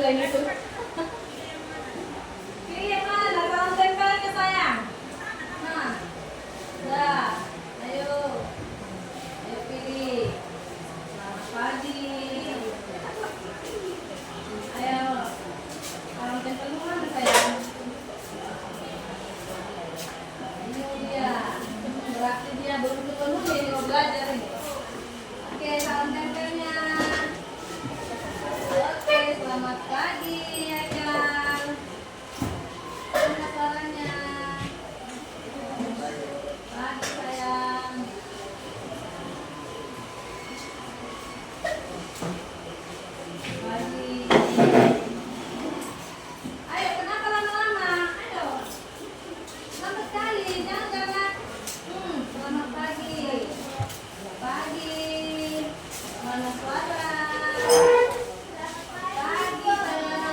ini tuh. Pilih yang mana? Salam tempelnya sayang. Nah, dah, ayo, ayo pilih. Selamat pagi. Ayo, salam tempel mana sayang? Ini dia. Berarti dia belum ketemu nih, mau belajar nih. Oke, salam tempelnya. Oke, selamat pagi, Ayang. Mana suaranya? Pagi, sayang. Pagi. Ayo, kenapa lama-lama? Ayo. Lambat sekali, jangan karena. Selamat pagi. Pagi. Mana suara? Pagi, sayang.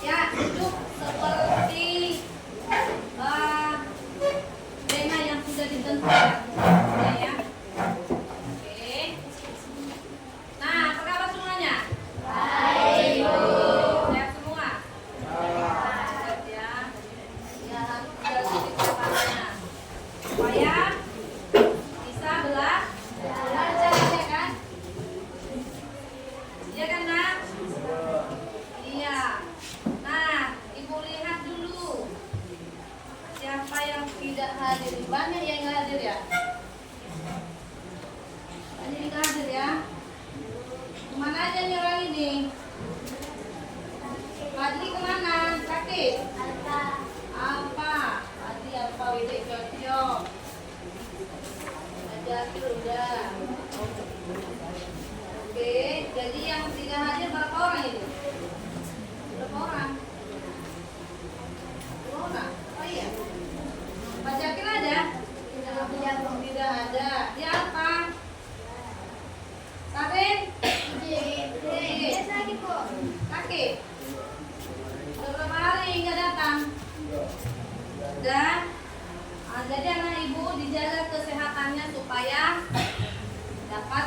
Ya, duduk seperti tema yang sudah ditentukan. Ya. Oke. Nah, apa kabar semuanya? Baik. Sehat semua? Sehat ya. Ya, sudah ditentukannya. Supaya bisa belajar ya kan? Iya kan, Nak? Iya. Nah, Ibu lihat dulu. Siapa yang tidak hadir? Banyak yang nggak hadir ya? Banyak yang nggak hadir ya? Kemana aja nih orang ini? Fadli kemana? Sakit? Apa? Fadli apa? Widek cocok. Ajakil udah. Oke, jadi yang tidak hadir berapa orang ini? Berapa orang? 2 orang? Oh iya. Pak Jakil ada? Tidak ada. Dia apa? Karin? Sakit? Beberapa hari nggak datang? Dan jadi anak ibu dijaga kesehatannya supaya dapat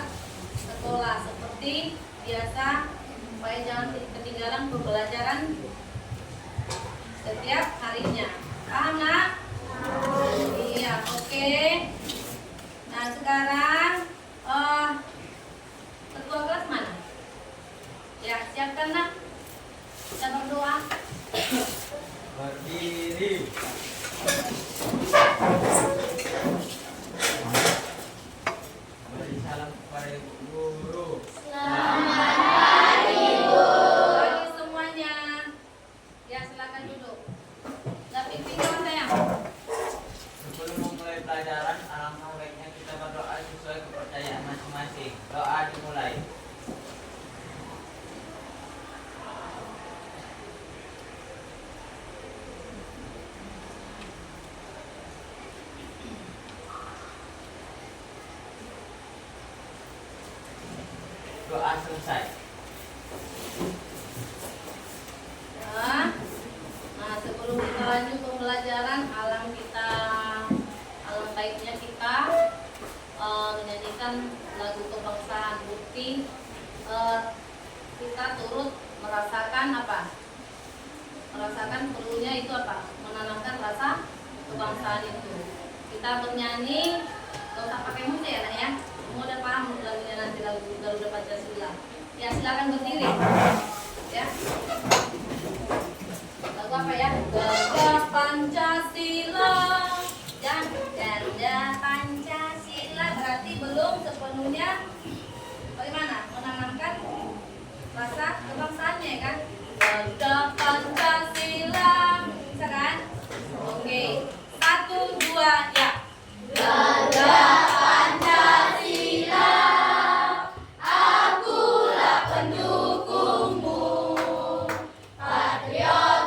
sekolah seperti biasa, supaya jangan ketinggalan pembelajaran setiap harinya. Paham, Nak? Iya, oke. Nah, sekarang ketua kelas mana? Ya, siapkan, Nak. Kita berdoa. Berdiri. Beri salam kepada ibu guru. Pagi semuanya. Ya, silakan duduk. Tapi pikiran sayang. Sebelum memulai pelajaran, alangkah baiknya kita berdoa sesuai kepercayaan masing-masing. Doa dimulai. Doa selesai. Ya. Nah, sebelum kita lanjut pembelajaran, alam baiknya kita menyanyikan lagu kebangsaan, bukti kita turut merasakan apa? Merasakan perlunya itu apa? Menanamkan rasa kebangsaan itu. Kita bernyanyi, gak usah pakai musik ya, Nak ya. Semua udah paham lagunya nanti, lagu Garuda Pancasila. Ya, silakan berdiri. Ya. Lagu apa ya? Garuda Pancasila. Janda Pancasila, berarti belum sepenuhnya bagaimana? Menanamkan rasa kebangsaannya ya kan? Garuda Pancasila. Bisa kan? Oke. 1, 2, ya. Garuda Pancasila, akulah pendukungmu, patriot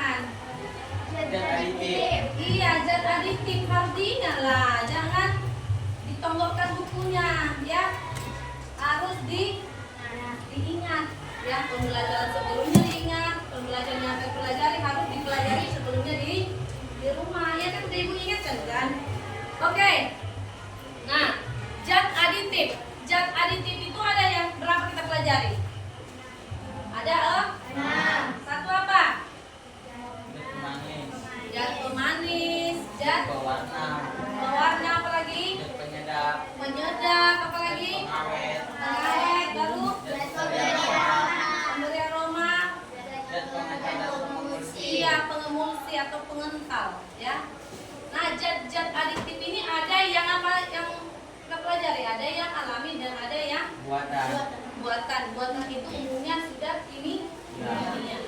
bukan? Zat aditif. Iya, zat aditif harus diingat lah, jangan ditonggokkan bukunya, ya. Harus diingat, ya. Pembelajaran sebelumnya diingat, pembelajaran yang akan pelajari harus dipelajari sebelumnya di rumah, ya kan? Udah ibu ingatkan kan? Oke. Nah, zat aditif. Zat aditif itu ada yang berapa kita pelajari? Ada satu apa? Zat pemanis. Zat pemanis, zat Pewarna. pewarna, apa lagi? Zat penyedap. Penyedap, apa Zat lagi? pengawet. Pengawet, baru Zat pemberi aroma. pemberi aroma. Zat pengental dan pengemulsi. Iya, pengemulsi atau pengental, ya. Nah, zat-zat aditif ini ada yang apa yang kita pelajari? Ada yang alami dan ada yang Buatan. buatan itu umumnya sudah ini kimia.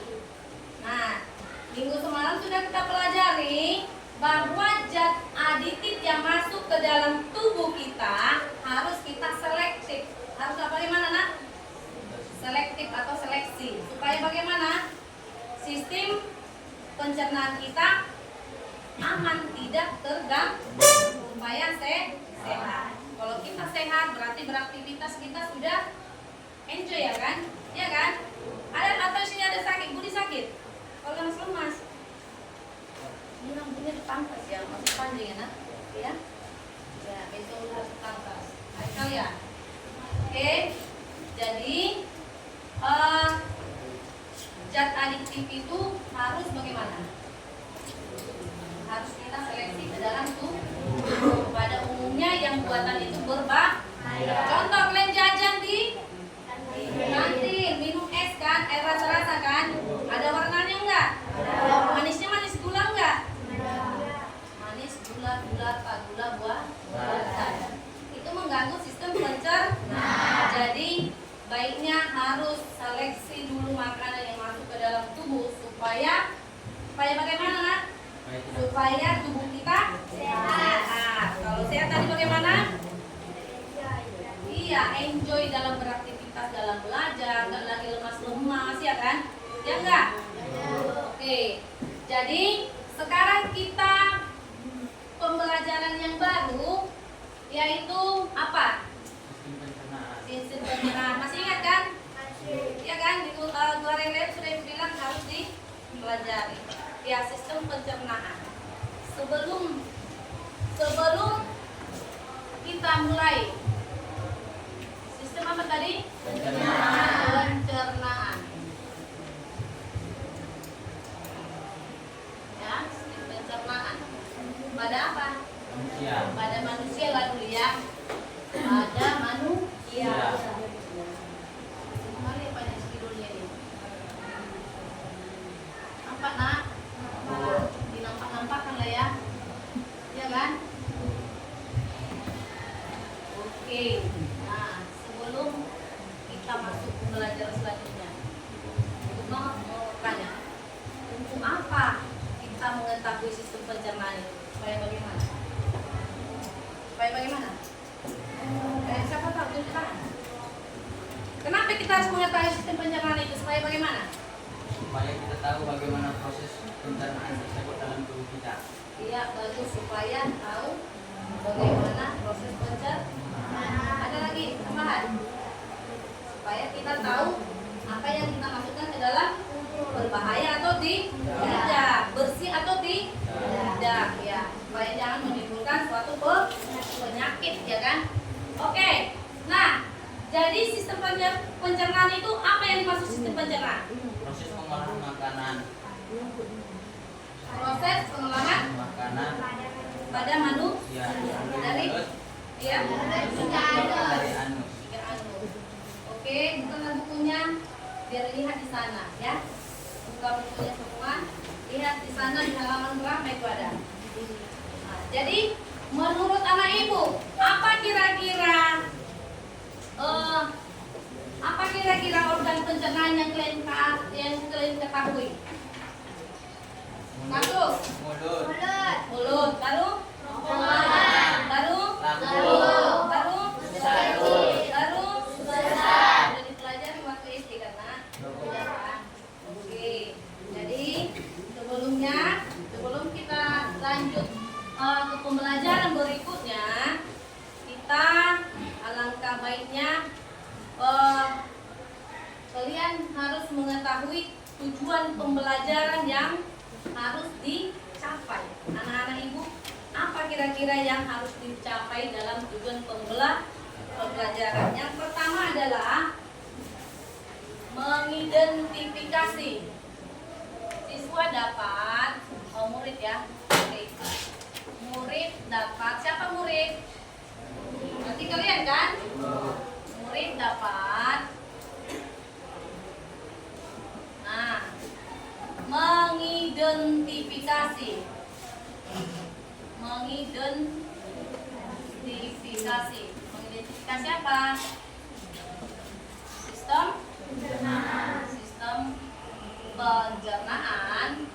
Nah, minggu semalam sudah kita pelajari bahwa zat aditif yang masuk ke dalam tubuh kita harus kita selektif. Harus bagaimana, Nak? Selektif atau seleksi. Supaya bagaimana? Sistem pencernaan kita aman, tidak terganggu, supaya sehat. Kalau kita sehat berarti beraktivitas kita sudah enjoy, ya kan? Ya kan? Ada atau sini ada sakit, Budi sakit? Kalau lemas-lemas, ini rambutnya dipangkas ya, masih panjang ya, Nak? Ya, ya besok harus dipangkas. Baik kalian. Oke, jadi zat aditif itu harus bagaimana? Harus kita seleksi ke dalam tubuh. Pada umumnya yang buatan itu berbahaya. Contoh kalian jajan di kantin, minum es kan, air rasa-rasa kan, ada warnanya enggak? Manisnya manis gula enggak? Manis gula tak gula buatan. Itu mengganggu sistem pencernaan. Jadi baiknya harus seleksi dulu makanan yang masuk ke dalam tubuh supaya bagaimana, Nak? Supaya tubuh kita sehat. Kalau sehat tadi bagaimana? Iya, enjoy dalam beraktivitas, dalam belajar, nggak lagi lemas-lemas, ya kan? Ya enggak? Oke, jadi sekarang kita pembelajaran yang baru, yaitu apa? Sistem pencernaan. Sistem pencernaan. Masih ingat kan? Ya kan? Di luar yang lain sudah bilang harus dipelajari. Ya, sistem pencernaan. Sebelum kita mulai, sistem apa tadi? Pencernaan. Ya, sistem pencernaan. Pada apa? Manusia. Pada manusia lah dulu ya. Pada manusia. Mari banyak skidulnya nih. Nampak, Nak? Dinampak-nampakkan lah ya. Ya kan? Oke. Nah, sebelum kita masuk ke belajar selanjutnya, Ibu mau tanya, untuk apa kita mengetahui sistem pencernaan itu? Supaya bagaimana? Siapa tahu tunjuk tangan. Kenapa kita harus mengetahui sistem pencernaan itu? Supaya bagaimana? Supaya kita tahu bagaimana proses pencernaan tersebut dalam tubuh kita. Iya, bagus, supaya tahu bagaimana proses pencernaan. Ada lagi tambahan? Supaya kita tahu apa yang kita masukkan ke dalam berbahaya atau tidak, bersih atau tidak, ya. Supaya jangan menimbulkan suatu penyakit, ya kan? Oke. Nah, jadi sistem pencernaan itu apa yang dimaksud sistem pencernaan? Proses pengolahan makanan. Proses pengolahan Makanan pada manusia dari ya dari anus. Oke, buka bukunya biar lihat di sana ya. Buka bukunya semua, lihat di sana di halaman berapa itu ada. Nah, jadi menurut anak ibu, apa kira-kira organ pencernaan yang kalian ketahui? Satu, Mulut. mulut, baru, baru, Lambung. baru, baru, sudah dipelajari waktu SD karena. Oke, jadi sebelum mengetahui tujuan pembelajaran yang harus dicapai. Anak-anak ibu, apa kira-kira yang harus dicapai dalam tujuan pembelajaran? Yang pertama adalah mengidentifikasi. Siswa dapat, murid ya, oke. Murid dapat, siapa murid? Nanti kalian kan? Murid dapat, nah, mengidentifikasi. Mengidentifikasi apa? Sistem pencernaan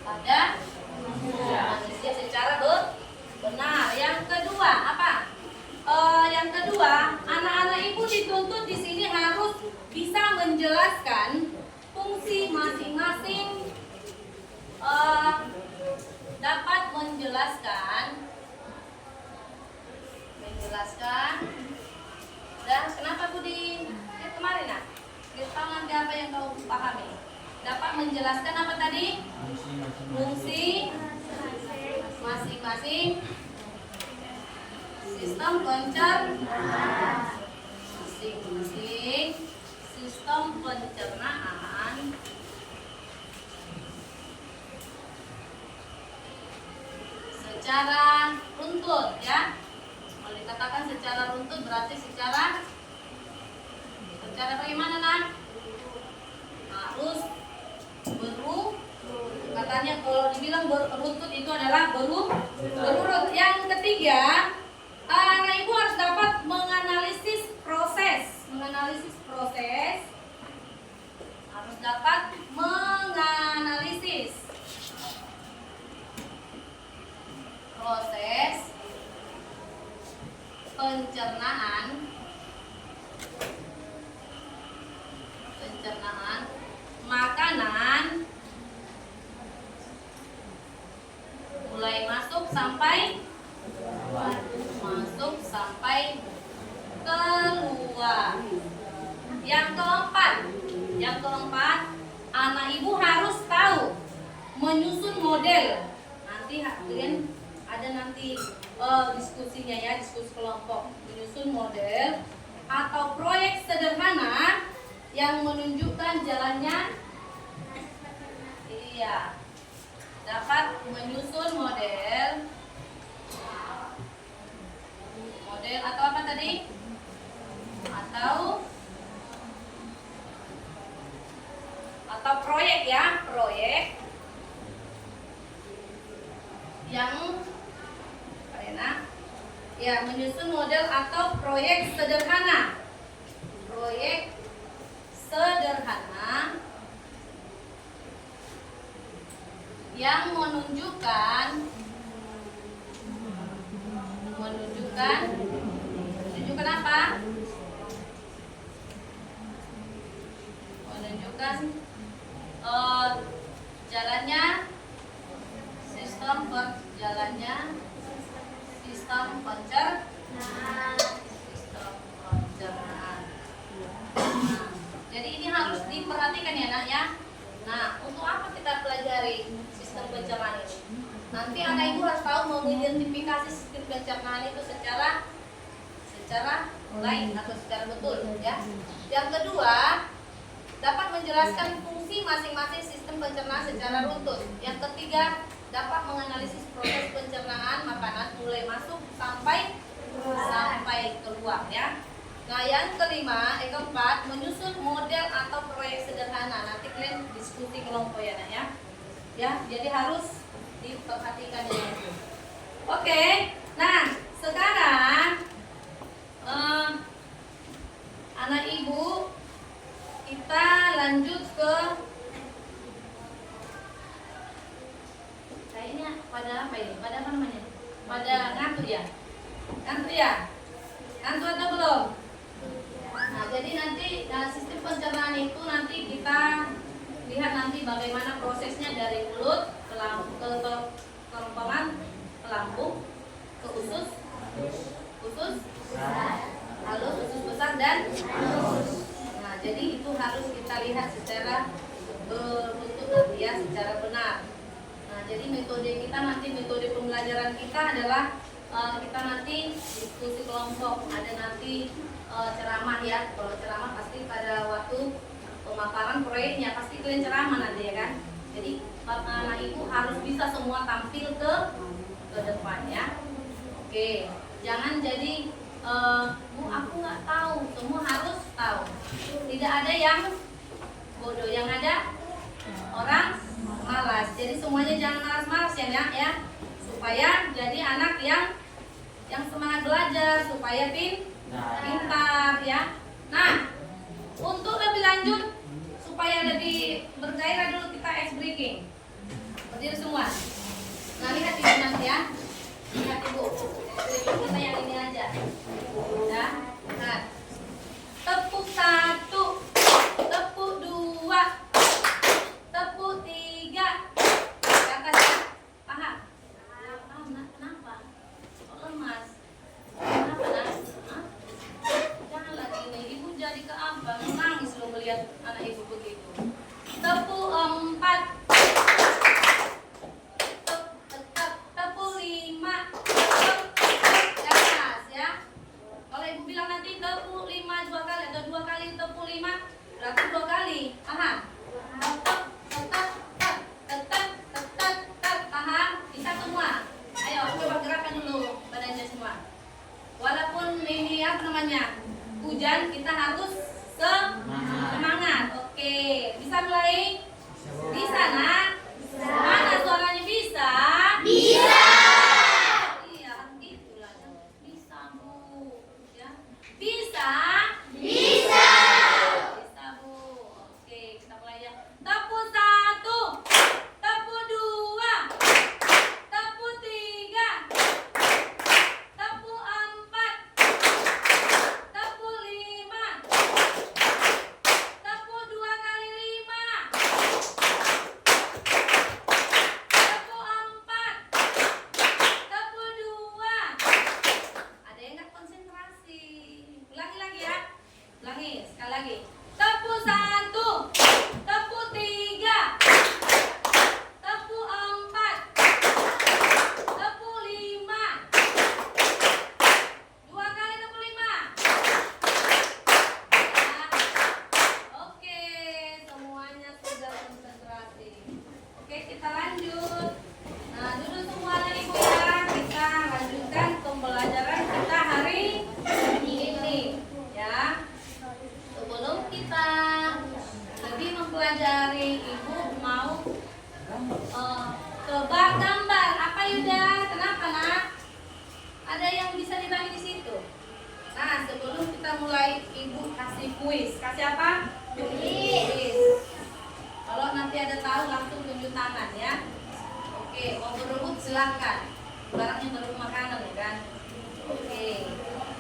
pada manusia secara benar. Yang kedua apa? Yang kedua, anak-anak ibu dituntut di sini harus bisa menjelaskan fungsi masing-masing. Dapat menjelaskan. Dan kenapa Budi? Kemarin nah, kita nanti apa yang kau pahami? Dapat menjelaskan apa tadi? Fungsi masing-masing sistem pencernaan secara runtut ya. Kalau dikatakan secara runtut berarti secara bagaimana nak? Harus katanya kalau dibilang beruntut itu adalah berurut. Yang ketiga, anak ibu harus dapat menganalisis proses. Harus dapat menganalisis proses pencernaan makanan mulai masuk sampai keluar. Yang keempat, anak ibu harus tahu menyusun model. Nanti kalian ada diskusinya ya, diskusi kelompok. Menyusun model atau proyek sederhana yang menunjukkan jalannya. Iya, dapat menyusun model atau apa tadi? Atau proyek ya, proyek yang menyusun model atau proyek sederhana yang menunjukkan apa? Menunjukkan jalannya sistem pencernaan. Nah, jadi ini harus diperhatikan ya nak ya. Nah, untuk apa kita pelajari sistem pencernaan ini? Nanti anak ibu harus tahu mengidentifikasi sistem pencernaan itu secara lain atau secara betul ya. Yang kedua, dapat menjelaskan fungsi masing-masing sistem pencernaan secara runtut. Yang ketiga, dapat menganalisis proses pencernaan makanan mulai masuk sampai keluar ya. Nah, yang keempat, menyusun model atau proyek sederhana. Nanti kalian diskusi kelompok ya nak ya. Ya, jadi harus diperhatikan ya. Oke. Nah, sekarang anak ibu kita lanjut ke kayaknya pada apa ini? Pada apa namanya? Pada ngantuk ya? Ngantuk atau belum? Nah, jadi nanti sistem pencernaan itu nanti kita lihat nanti bagaimana prosesnya dari mulut ke kerongkongan, ke lambung, ke usus halus, usus besar dan halus. Nah, jadi itu harus kita lihat secara beruntut nanti ya, secara benar. Nah, jadi metode kita nanti, metode pembelajaran kita adalah kita nanti diskusi kelompok, ada nanti ceramah ya. Kalau ceramah pasti pada waktu pemaparan proyeknya pasti kalian ceramah nanti ya kan. Jadi anak ibu harus bisa semua tampil ke depan ya. Oke, jangan jadi Bu aku nggak tahu, semua harus tahu. Tidak ada yang bodoh, yang ada orang malas. Jadi semuanya jangan malas-malas ya nak ya, supaya jadi anak yang semangat belajar, supaya pintar ya. Nah, untuk lebih lanjut supaya lebih bergairah dulu kita ice breaking. Berdiri semua. Nah lihat ibu nanti ya, lihat ibu. Kita yang ini aja. Ya, nah. Tepuk 1, tepuk 2, tepuk 3. Ke atas ya, paham? Paham nak? Kenapa? Kok lemas? Kenapa nak? Hah? Jangan lagi ini, ibu jadi ke apa? Nangis lo melihat anak ibu begitu. Tepuk 4, tepuk 5, ke atas ya. Kalau ibu bilang nanti tepuk 5 2 kali atau 2 kali tepuk 5, berarti 2 kali. Paham? Tetap, paham? Bisa semua. Ayo coba gerakan dulu badannya semua. Walaupun ini apa namanya hujan, kita harus semangat. Oke, bisa mulai? Bisa nak? Mana suaranya bisa? Bisa. Iya, itulah yang bisa Bu. Ya, bisa? Bisa. Bisa Bu. Oke, kita mulai ya. Tepuk 1, tepuk 2, tepuk 3, tepuk 4, tepuk 5, tepuk 2 kali 5, tepuk 4, tepuk 2. Ada yang nggak konsentrasi? Ulangi lagi ya. Ulangi sekali lagi. Tepuk 1, tepuk 3, tepuk 4, tepuk 5, 2 kali tepuk 5. Ya. Oke, semuanya sudah konsentrasi. Oke, kita lanjut. Nah, duduk semua anak ibu ya. Kita lanjutkan pembelajaran kita hari ini ya. Sebelum kita lebih mempelajari, ibu mau tebak gambar. Apa Yuda? Kenapa nak? Ada yang bisa dibagi di situ. Nah, sebelum kita mulai, ibu kasih kuis. Kasih apa? Kuis. Kalau nanti ada tahu langsung tunjuk tangan ya. Oke, mau berebut silakan. Barangnya berebut makanan ya kan. Oke.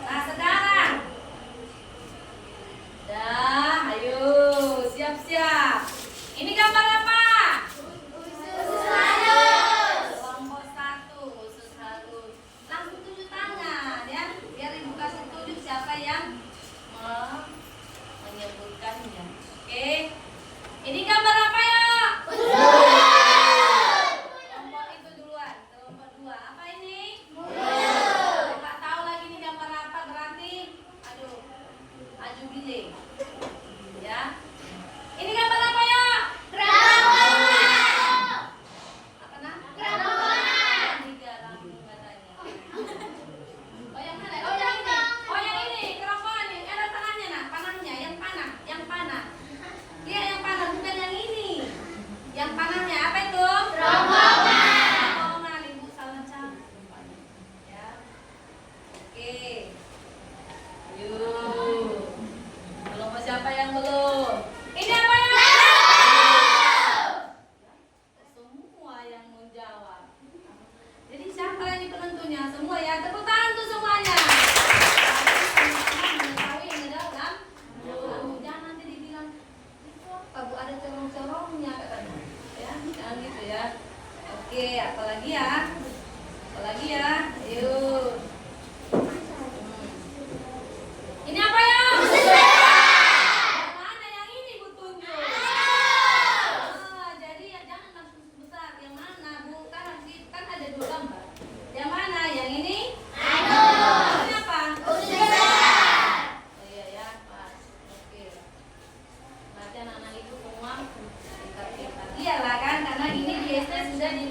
Nah sekarang, dah, ayo siap-siap. Ini gambar apa? Usus halus. Kelompok 1, usus halus. Langsung tunjuk tangan ya, biar ibu kasih tunjuk siapa yang menyebutkannya. Oke. Ini gambar apa ya? Kelompok itu duluan, kelompok 2. Apa ini? Nggak tahu lagi ini gambar apa, berarti aduh, aju bile. Ya. Ini gambar apa ya? Apa nah? Tiga langsung katanya. Oh yang mana? Oh yang ini. Oh yang ini, kerongkongan ini. Ada tanahnya nak, panahnya, yang panah. Dia yang panah, bukan yang ini. Yang panahnya apa itu? Kerongkongan. Ibu salah cap. Ya. Oke. Yuk. Kelompok siapa yang belum? Ini apa ya? Semua yang menjawab. Jadi siapa lagi penentunya? Semua ya. Tepuk tangan tuh semuanya. Sama-sama mengetahui yang ada dalam. Jangan nanti dibilang itu apa Bu, ada corong-corongnya katanya. Ya, jangan gitu ya. Oke, apalagi ya? Apalagi ya? Yuk.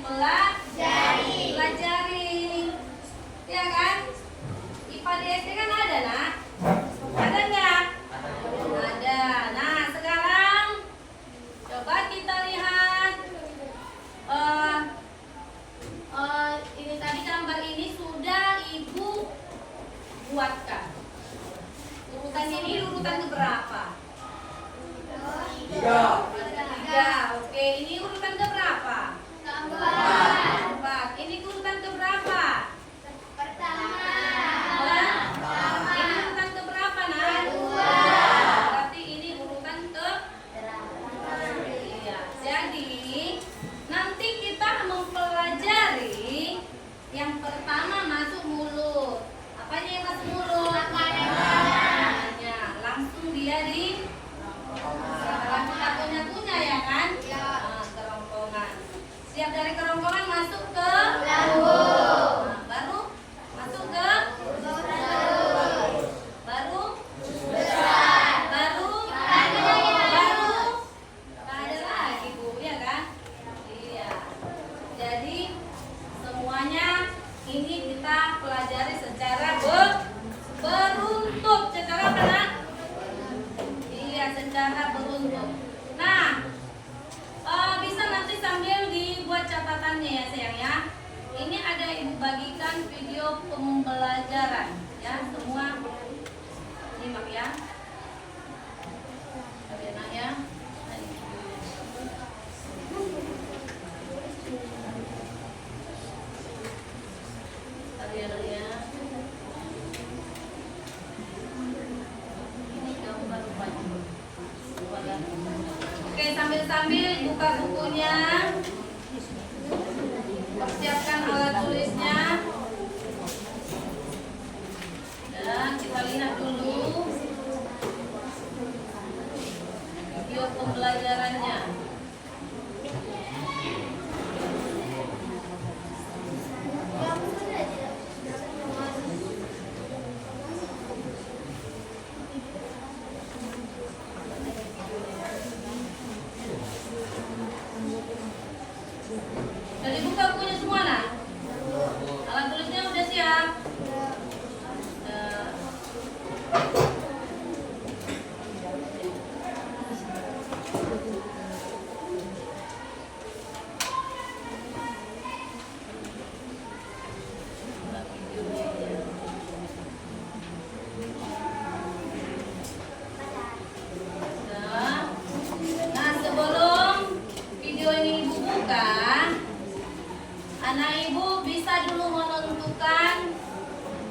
mempelajari. Ya kan? IPA di SD kan ada, Nak? Ada nggak? Ada. Nah, sekarang coba kita lihat ini tadi gambar ini sudah Ibu buatkan. Urutan ini urutan keberapa? 3. Oke, ini urutan keberapa? 4. Ini urutan keberapa? Ini urutan keberapa, Nak? 2. Berarti ini urutan ke. Iya. Jadi nanti kita mempelajari yang pertama masuk mulut. Apanya yang masuk mulut? Makanannya. Langsung dia di setelah kita punya ya kan? Nah, kerongkongan. Siap dari kerongkongan masuk ke lambung. Nah, baru masuk ke baru ada lagi Bu, ya kan? Iya. Jadi semuanya ini kita pelajari secara beruntut. Secara apa, Nak? Iya, secara beruntut. Nah, bisa nanti sambil dibuat catatannya ya sayang ya. Ini ada Ibu bagikan video pembelajaran ya, semua nyimak ya. Enak ya. Lihat ya. Ini gambar baju. Oke, sambil-sambil buka bukunya. Persiapkan alat tulisnya. Dan kita lihat dulu video pembelajarannya. Jadi buka bukunya semua, Nak? Alat tulisnya udah siap? Nah, sebelum video ini Ibu buka, anak Ibu bisa dulu menentukan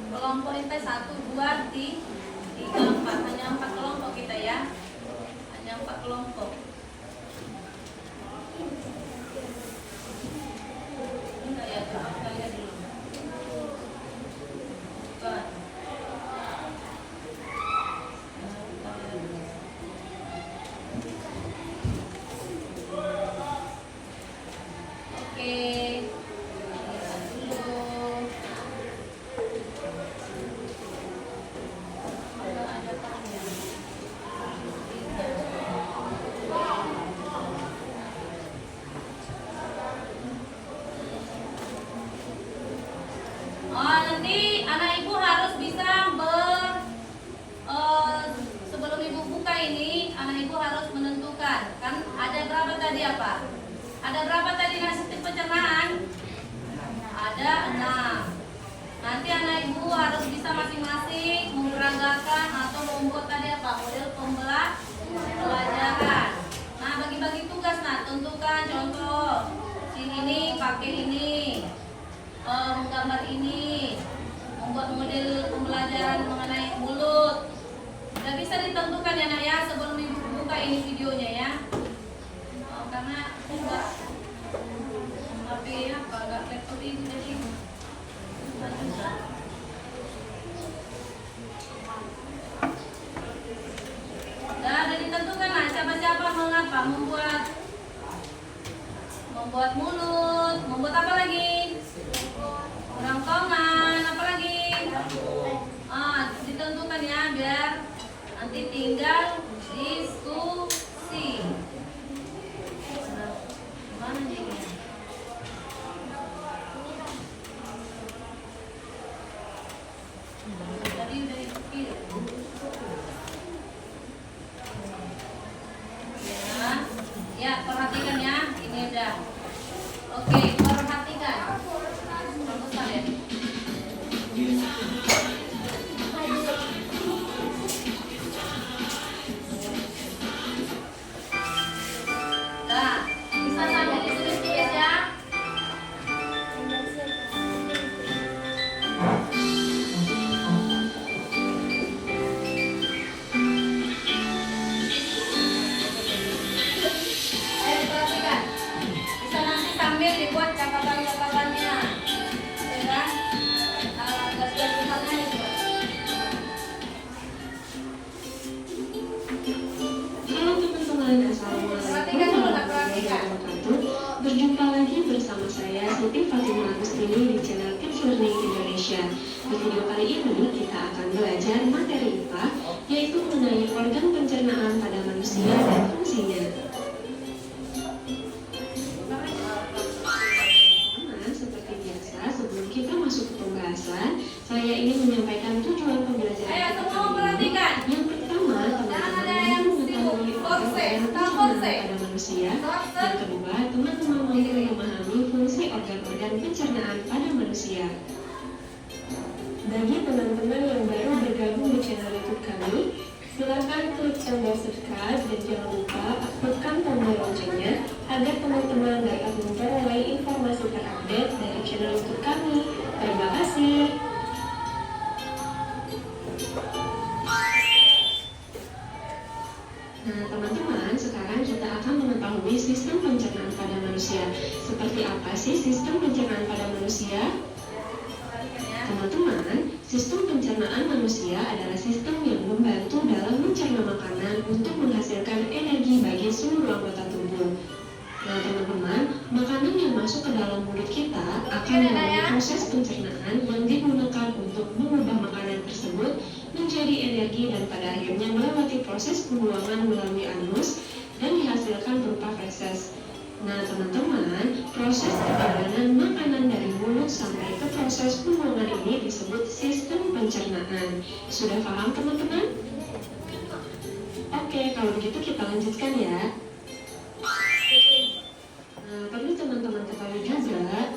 kelompok itu 1, 2, 3, 4. Hanya 4 kelompok kita ya. Hanya 4 kelompok. Enggak ya, coba kita lihat dulu. Bukan. Oke. Lihat dulu. Ada tanya. Nanti anak Ibu harus bisa sebelum Ibu buka ini, anak Ibu harus menentukan. Kan ada berapa tadi apa? Ada berapa tadi sistem pencernaan? Ada 6. Nanti anak Ibu harus bisa masing-masing memperagakan atau membuat tadi apa? Model pembelajaran. Nah, bagi-bagi tugas, nah, tentukan contoh. Ini pakai ini. Menggambar ini, membuat model pembelajaran mengenai mulut. Sudah bisa ditentukan ya, Nak ya, sebelum Ibu buka ini videonya ya. Karena enggak HP apa enggak laptop Ibu jadi susah juga. Nah, sudah ditentukan lah siapa-siapa mengapa membuat mulut, membuat apa lagi? Kerongkongan, apa lagi? Ditentukan ya biar nanti tinggal diskusi. Mana nih? Indonesia. Di video kali ini kita akan belajar materi IPA, yaitu mengenai organ pencernaan pada manusia dan fungsinya. Nah, seperti biasa, sebelum kita masuk ke pembahasan, saya ingin menyampaikan tujuan pembelajaran Ayo kita semua kali ini. perhatikan. Yang pertama, Jangan ada teman-teman yang mengetahui sibuk. organ Korse, pencernaan korse. pada manusia. Korse. Yang kedua, teman-teman mampu memahami fungsi organ-organ pencernaan pada manusia. Bagi teman-teman yang baru bergabung di channel YouTube kami, silakan klik tombol subscribe dan jangan lupa aktifkan tombol loncengnya agar teman-teman dapat memperoleh informasi terupdate dari channel YouTube kami. Terima kasih. Nah, teman-teman, sekarang kita akan mengetahui sistem pencernaan pada manusia. Seperti apa sih sistem pencernaan pada manusia? Teman-teman, sistem pencernaan manusia adalah sistem yang membantu dalam mencerna makanan untuk menghasilkan energi bagi seluruh anggota tubuh. Nah, teman-teman, makanan yang masuk ke dalam mulut kita akan melalui proses pencernaan yang digunakan untuk mengubah makanan tersebut menjadi energi dan pada akhirnya melewati proses pembuangan melalui anus dan dihasilkan berupa feses. Nah, teman-teman, proses perjalanan makanan dari mulut sampai ke proses pembuangan ini disebut sistem pencernaan. Sudah paham, teman-teman? Oke, kalau begitu kita lanjutkan ya. Nah, perlu teman-teman ketahui juga,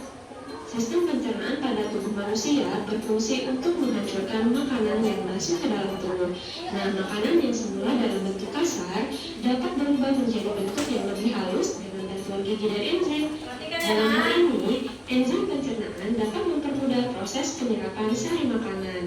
sistem pencernaan pada tubuh manusia berfungsi untuk menghancurkan makanan yang masuk ke dalam tubuh. Nah, makanan yang semula dalam bentuk kasar dapat berubah menjadi bentuk yang lebih halus dengan bantuan gigi dan enzim. Dalam hal ini, enzim pencernaan dapat mempermudah proses penyerapan sari makanan.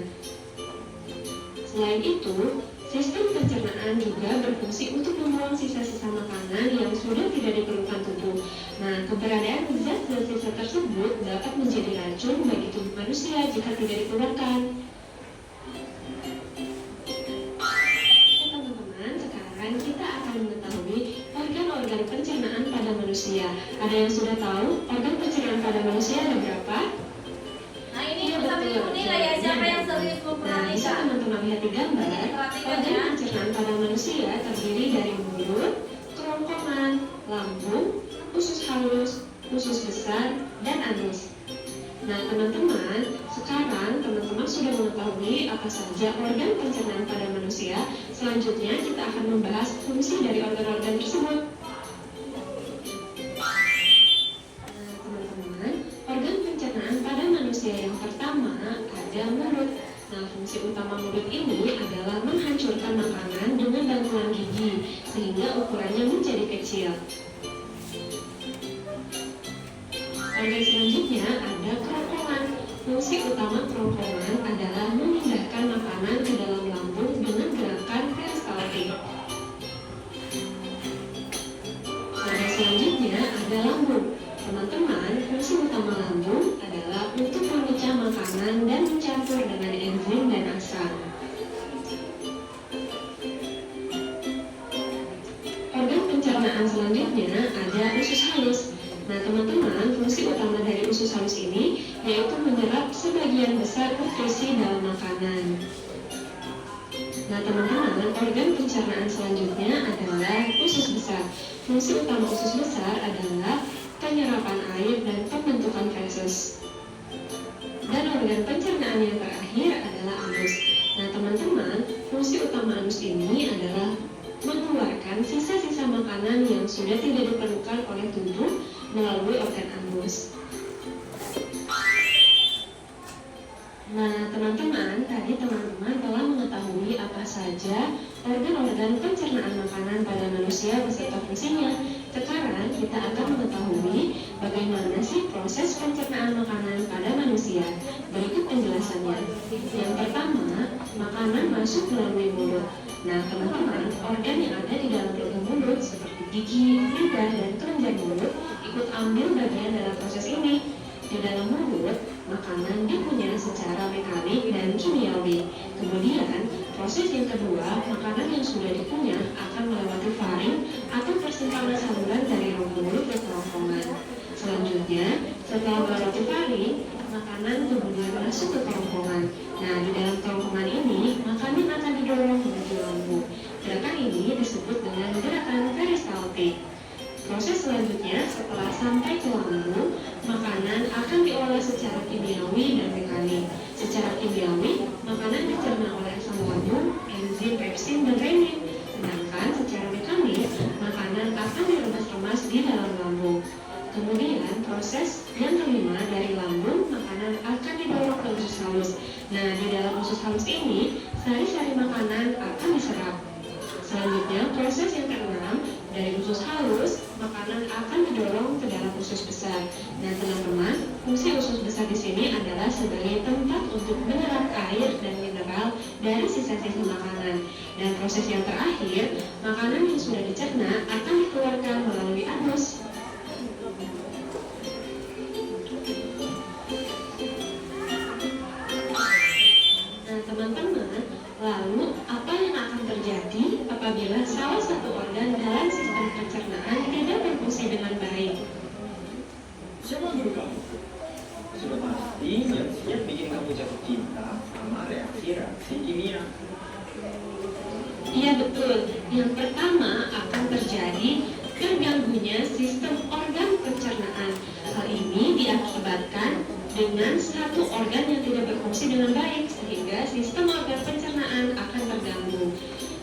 Selain itu, sistem pencernaan juga berfungsi untuk membuang sisa-sisa makanan yang sudah tidak diperlukan tubuh. Nah, keberadaan zat-zat sisa tersebut dapat menjadi racun bagi tubuh manusia jika tidak dikeluarkan. Teman-teman, sekarang kita akan mengetahui organ-organ pencernaan pada manusia. Ada yang sudah tahu organ pencernaan pada manusia ada berapa? Nah, ini sambil menilai ya siapa yang serius Nah, bisa memperhatikan. teman-teman lihat di gambar, Perhatikan organ ya. pencernaan pada manusia terdiri dari mulut, kerongkongan, lambung, usus halus, usus besar, dan anus. Nah, teman-teman, sekarang teman-teman sudah mengetahui apa saja organ pencernaan pada manusia. Selanjutnya kita akan membahas fungsi dari organ-organ tersebut. Nah, teman-teman, organ pencernaan pada manusia yang pertama ada mulut. Nah, fungsi utama mulut ini adalah menghancurkan makanan dengan bantuan gigi sehingga ukurannya menjadi kecil. Organ selanjutnya ada kerongkongan. Fungsi utama kerongkongan adalah memindahkan makanan ke dalam lambung dengan gerakan peristaltik. Organ selanjutnya ada lambung. Teman-teman, fungsi utama lambung adalah untuk memecah makanan dan mencampur dengan enzim dan asam. Organ pencernaan selanjutnya ada usus halus. Nah, teman-teman, fungsi utama dari usus halus ini yaitu menyerap sebagian besar nutrisi dalam makanan. Nah, teman-teman, organ pencernaan selanjutnya adalah usus besar. Fungsi utama usus besar adalah penyerapan air dan pembentukan feses. Dan organ pencernaan yang terakhir adalah anus. Nah, teman-teman, fungsi utama anus ini adalah mengeluarkan sisa-sisa makanan yang sudah tidak diperlukan oleh tubuh melalui organ anus. Nah, teman-teman, tadi teman-teman telah mengetahui apa saja organ-organ pencernaan makanan pada manusia beserta fungsinya. Sekarang kita akan mengetahui bagaimana sih proses pencernaan makanan pada manusia. Berikut penjelasannya. Yang pertama, makanan masuk melalui mulut. Nah, teman-teman, organ yang ada di dalam lubang mulut seperti gigi, lidah, dan kelenjar mulut ikut ambil bagian dalam proses ini. Di dalam mulut, makanan dikunyah secara mekanik dan kimiawi. Kemudian, proses yang kedua, makanan yang sudah dikunyah akan melewati faring atau persimpangan saluran dari rongga mulut ke kerongkongan. Selanjutnya, setelah melewati faring, makanan kemudian masuk ke kerongkongan. Nah, di dalam kerongkongan ini, makanan akan didorong menuju lambung. Gerakan ini disebut dengan gerakan peristaltik. Proses selanjutnya, setelah sampai ke lambung, makanan akan diolah secara kimiawi dan mekanik. Secara kimiawi, makanan dicerna oleh asam lambung, enzim pepsin, dan renin. Sedangkan secara mekanik, makanan akan diremas-remas di dalam lambung. Kemudian proses yang kelima, dari lambung, makanan akan didorong ke usus halus. Nah, di dalam usus halus ini, sari-sari makanan akan diserap. Selanjutnya, proses yang keenam, dari usus halus, makanan akan didorong ke dalam usus besar. Nah, teman-teman, fungsi usus besar di sini adalah sebagai tempat untuk menyerap air dan mineral dari sisa-sisa makanan. Dan proses yang terakhir, makanan yang sudah dicerna akan dikeluarkan melalui anus. Nah, teman-teman, lalu apa yang akan terjadi apabila salah satu organ dalam sistem pencernaan tidak berfungsi dengan baik? Siapa guru kamu? Sudah pasti siap-siap bikin kamu jatuh cinta sama reaksi-reaksi kimia. Iya betul, yang pertama akan terjadi terganggunya sistem organ pencernaan. Hal ini diakibatkan dengan satu organ yang tidak berfungsi dengan baik, sehingga sistem organ pencernaan akan terganggu.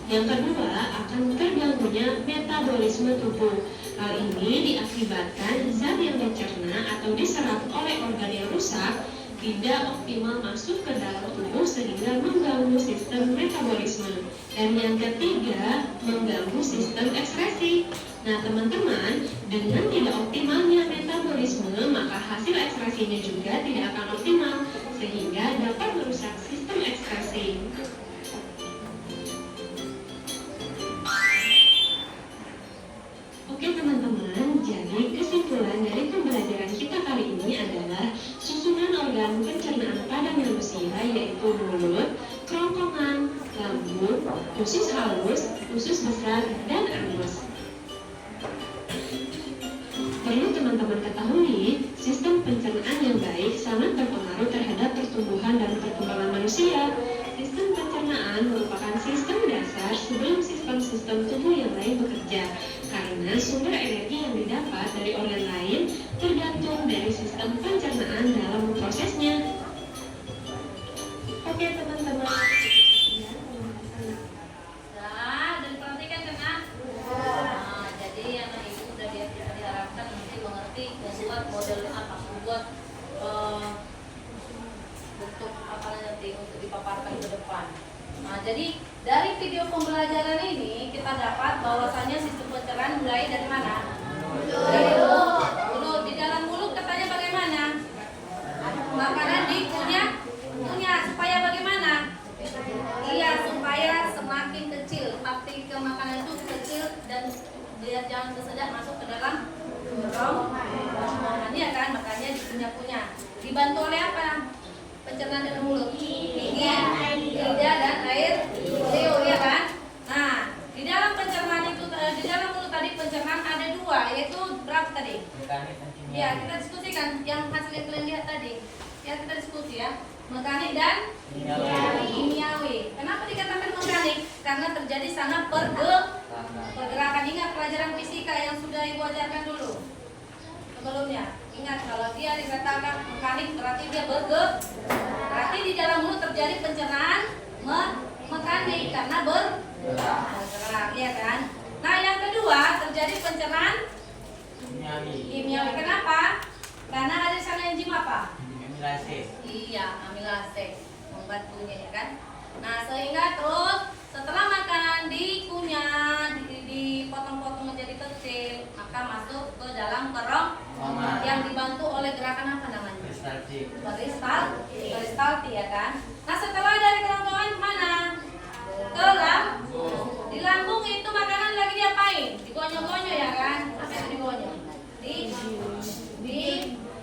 Yang kedua, akan terganggunya metabolisme tubuh. Hal ini diakibatkan zat yang dicerna atau diserap oleh organ yang rusak tidak optimal masuk ke dalam tubuh sehingga mengganggu sistem metabolisme. Dan yang ketiga, mengganggu sistem ekskresi. Nah, teman-teman, dengan tidak optimalnya metabolisme, maka hasil ekskresinya juga tidak akan optimal sehingga dapat merusak sistem ekskresi. Oke teman-teman, jadi kesimpulan dari pembelajaran kita kali ini adalah susunan organ pencernaan pada manusia yaitu mulut, kerongkongan, lambung, usus halus, usus besar, dan anus. Perlu teman-teman ketahui, sistem pencernaan yang baik sangat berpengaruh terhadap pertumbuhan dan perkembangan manusia. Sistem pencernaan merupakan sistem dasar sebelum sistem-sistem tubuh yang lain bekerja, karena sumber energi yang didapat dari organ lain tergantung dari sistem pencernaan dalam memprosesnya. Oke teman-teman. Nah, dan perhatikan kan, nah, jadi yang ibu udah diharapkan nanti mengerti membuat model apa, membuat bentuk apa nanti untuk dipaparkan ke depan. Nah, jadi dari video pembelajaran ini kita dapat bahwasannya sistem pencernaan mulai dari mana? Dari mulut. Di dalam mulut katanya bagaimana? Makanan dikunyah supaya bagaimana? Iya, supaya semakin kecil. Arti ke makanan itu kecil dan dia jangan tersedak masuk ke dalam kerongkongan, ya kan? Makanya dikunyah-kunyah. Dibantu oleh apa? Pencernaan dari mulut, lidah dan air liur, ya kan? Nah, di dalam pencernaan itu, di dalam mulut tadi pencernaan ada dua, yaitu berapa tadi? Mekanik dan kimia. Ya, kita diskusikan yang hasil yang kalian lihat tadi. Ya, kita diskusi ya. Mekanik dan kimiawi. Kenapa dikatakan mekanik? Karena terjadi sangat pergerakan. Ingat pelajaran fisika yang sudah ibu ajarkan dulu sebelumnya. Ingat kalau dia dikatakan mekanik berarti dia bergerak. Berarti di dalam mulut terjadi pencernaan mekanik karena bergerak, ya kan? Nah, yang kedua terjadi pencernaan kimiawi. Kenapa? Karena ada di sana enzim apa? Amilase. Iya, amilase membantunya, ya kan? Nah, sehingga terus setelah makanan dikunyah, dipotong-potong menjadi kecil, maka masuk ke dalam kerongkongan yang dibantu oleh gerakan apa namanya? Peristaltik, ya kan? Nah, setelah dari kerongkongan mana? Ke lambung. Di lambung itu makanan lagi diapain? Digonyo-gonyo, ya kan? Apa itu digonyo?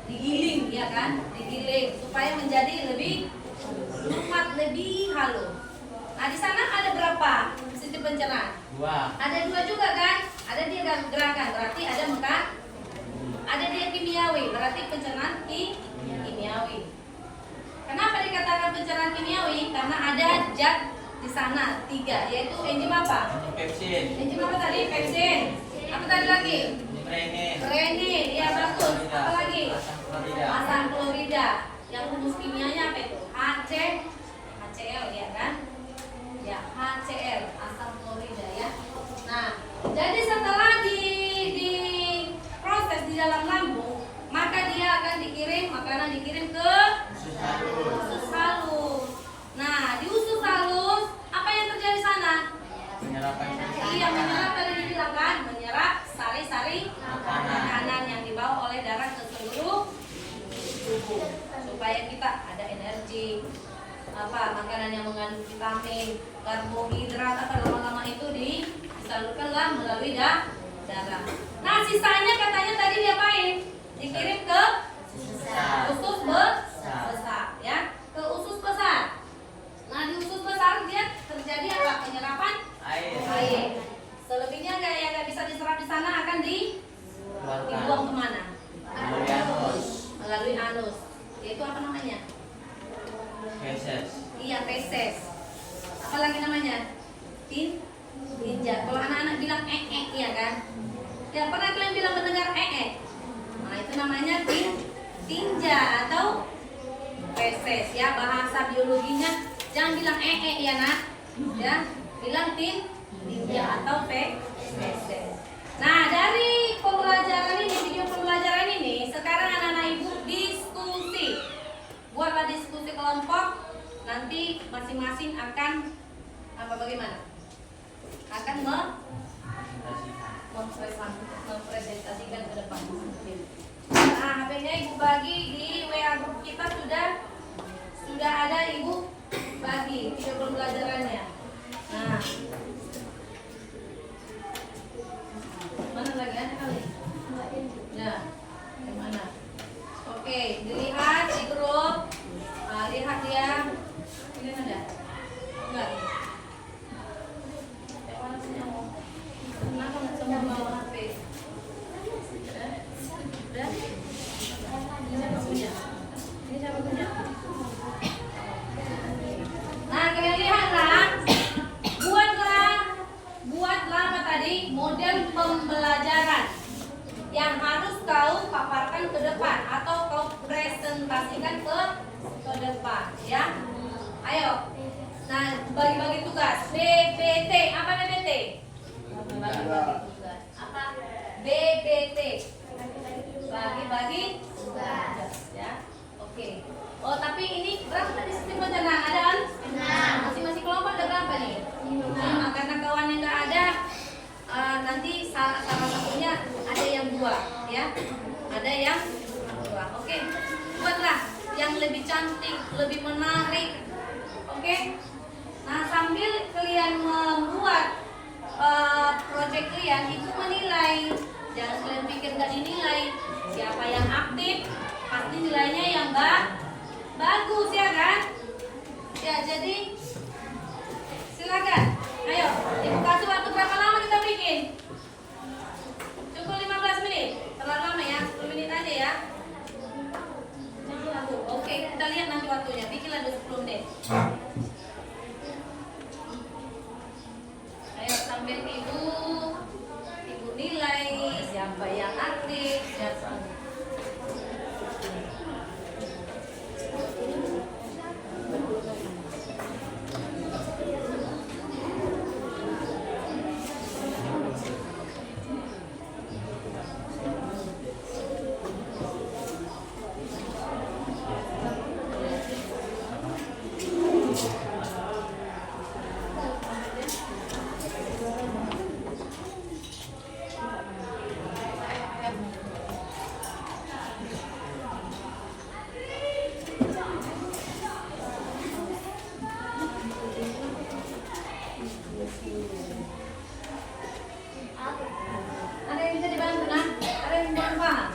Digiling, ya kan? Digiling supaya menjadi lebih lumat, lebih halus. Nah, di sana ada berapa sistem pencernaan? Dua. Ada dua juga kan? Ada dia gerakan, berarti ada mekanik. Ada dia kimiawi, berarti pencernaan kimiawi. Kenapa dikatakan pencernaan kimiawi? Karena ada zat di sana 3, yaitu enzim apa? Enzim pepsin. Enzim apa tadi? Pepsin. Apa tadi lagi? Enzim renin. Renin, ya bagus. Apa lagi? Asam klorida. Asam klorida. Yang rumus kimianya apa itu? HCl ya kan? Ya, HCl, asam klorida ya. Nah, jadi setelah diproses di dalam lambung, maka dia akan makanan dikirim ke usus halus. Nah, di usus halus apa yang terjadi sana? Penyerapan Iya, menyerap tadi dibilang kan, menyerap sari-sari makanan yang dibawa oleh darah ke seluruh tubuh supaya kita ada energi, makanan yang mengandung vitamin, karbohidrat, lama-lama itu disalurkanlah melalui darah. Nah, sisanya katanya tadi diapain? Dikirim ke usus besar, ya, ke usus besar. Nah, di usus besar dia terjadi apa? Penyerapan air. Selebihnya yang nggak bisa diserap di sana akan dibuang kemana? Melalui anus. Yaitu apa namanya? feses. Iya, feses. Apa lagi namanya? Tinja. Kalau anak-anak bilang iya kan? Ya, pernah kalian bilang mendengar Nah, itu namanya tinja atau feses ya, bahasa biologinya. Jangan bilang ya nak. Ya, bilang tinja atau feses. Nah, dari pembelajaran ini, video pembelajaran ini, sekarang anak-anak ibu diskusi. Buatlah diskusi kelompok. Nanti masing-masing akan bagaimana? Akan mempresentasikan ke depan. Nah, HP-nya ibu bagi di WA group kita sudah ada, ibu bagi video pembelajarannya. Nah, mana lagi ada kali? Ya, yang mana? Oke, dilihat di grup. Lihat dia. Ini ada? Enggak. Kenapa nggak semua bawa HP? Udah? Ini siapa punya? Nah, kalian lihatlah. Buatlah apa tadi? Model pembelajaran yang harus kau paparkan ke depan atau kau presentasikan ke depan, ya. Ayo. Nah, bagi-bagi tugas. BBT. Apa BBT? Bagi-bagi tugas. Apa? BBT. Bagi-bagi tugas, ya. Oke. Oh, tapi ini berapa tadi sistem pencernaan? Ada kan? Masing-masing kelompok ada berapa nih? Nah, karena kawan yang nggak ada, nanti salah satunya ada yang 2, ya. Ada yang 2. Oke. Buatlah yang lebih cantik, lebih menarik. Oke. Nah, sambil kalian membuat proyek kalian, itu menilai. Jangan kalian pikir nggak dinilai. Siapa yang aktif, pasti nilainya yang bagus, ya kan? Ya, jadi silakan. Ayo, ibu kasih waktu berapa lama kita bikin? Cukup 15 menit. Terlalu lama ya, 10 menit aja ya. Oke, kita lihat nanti waktunya. Bikinlah 10 menit. Ayo, sambil ibu nilai siapa yang aktif, siapa. Ada yang bisa dibantu, nah? Ada yang belum paham?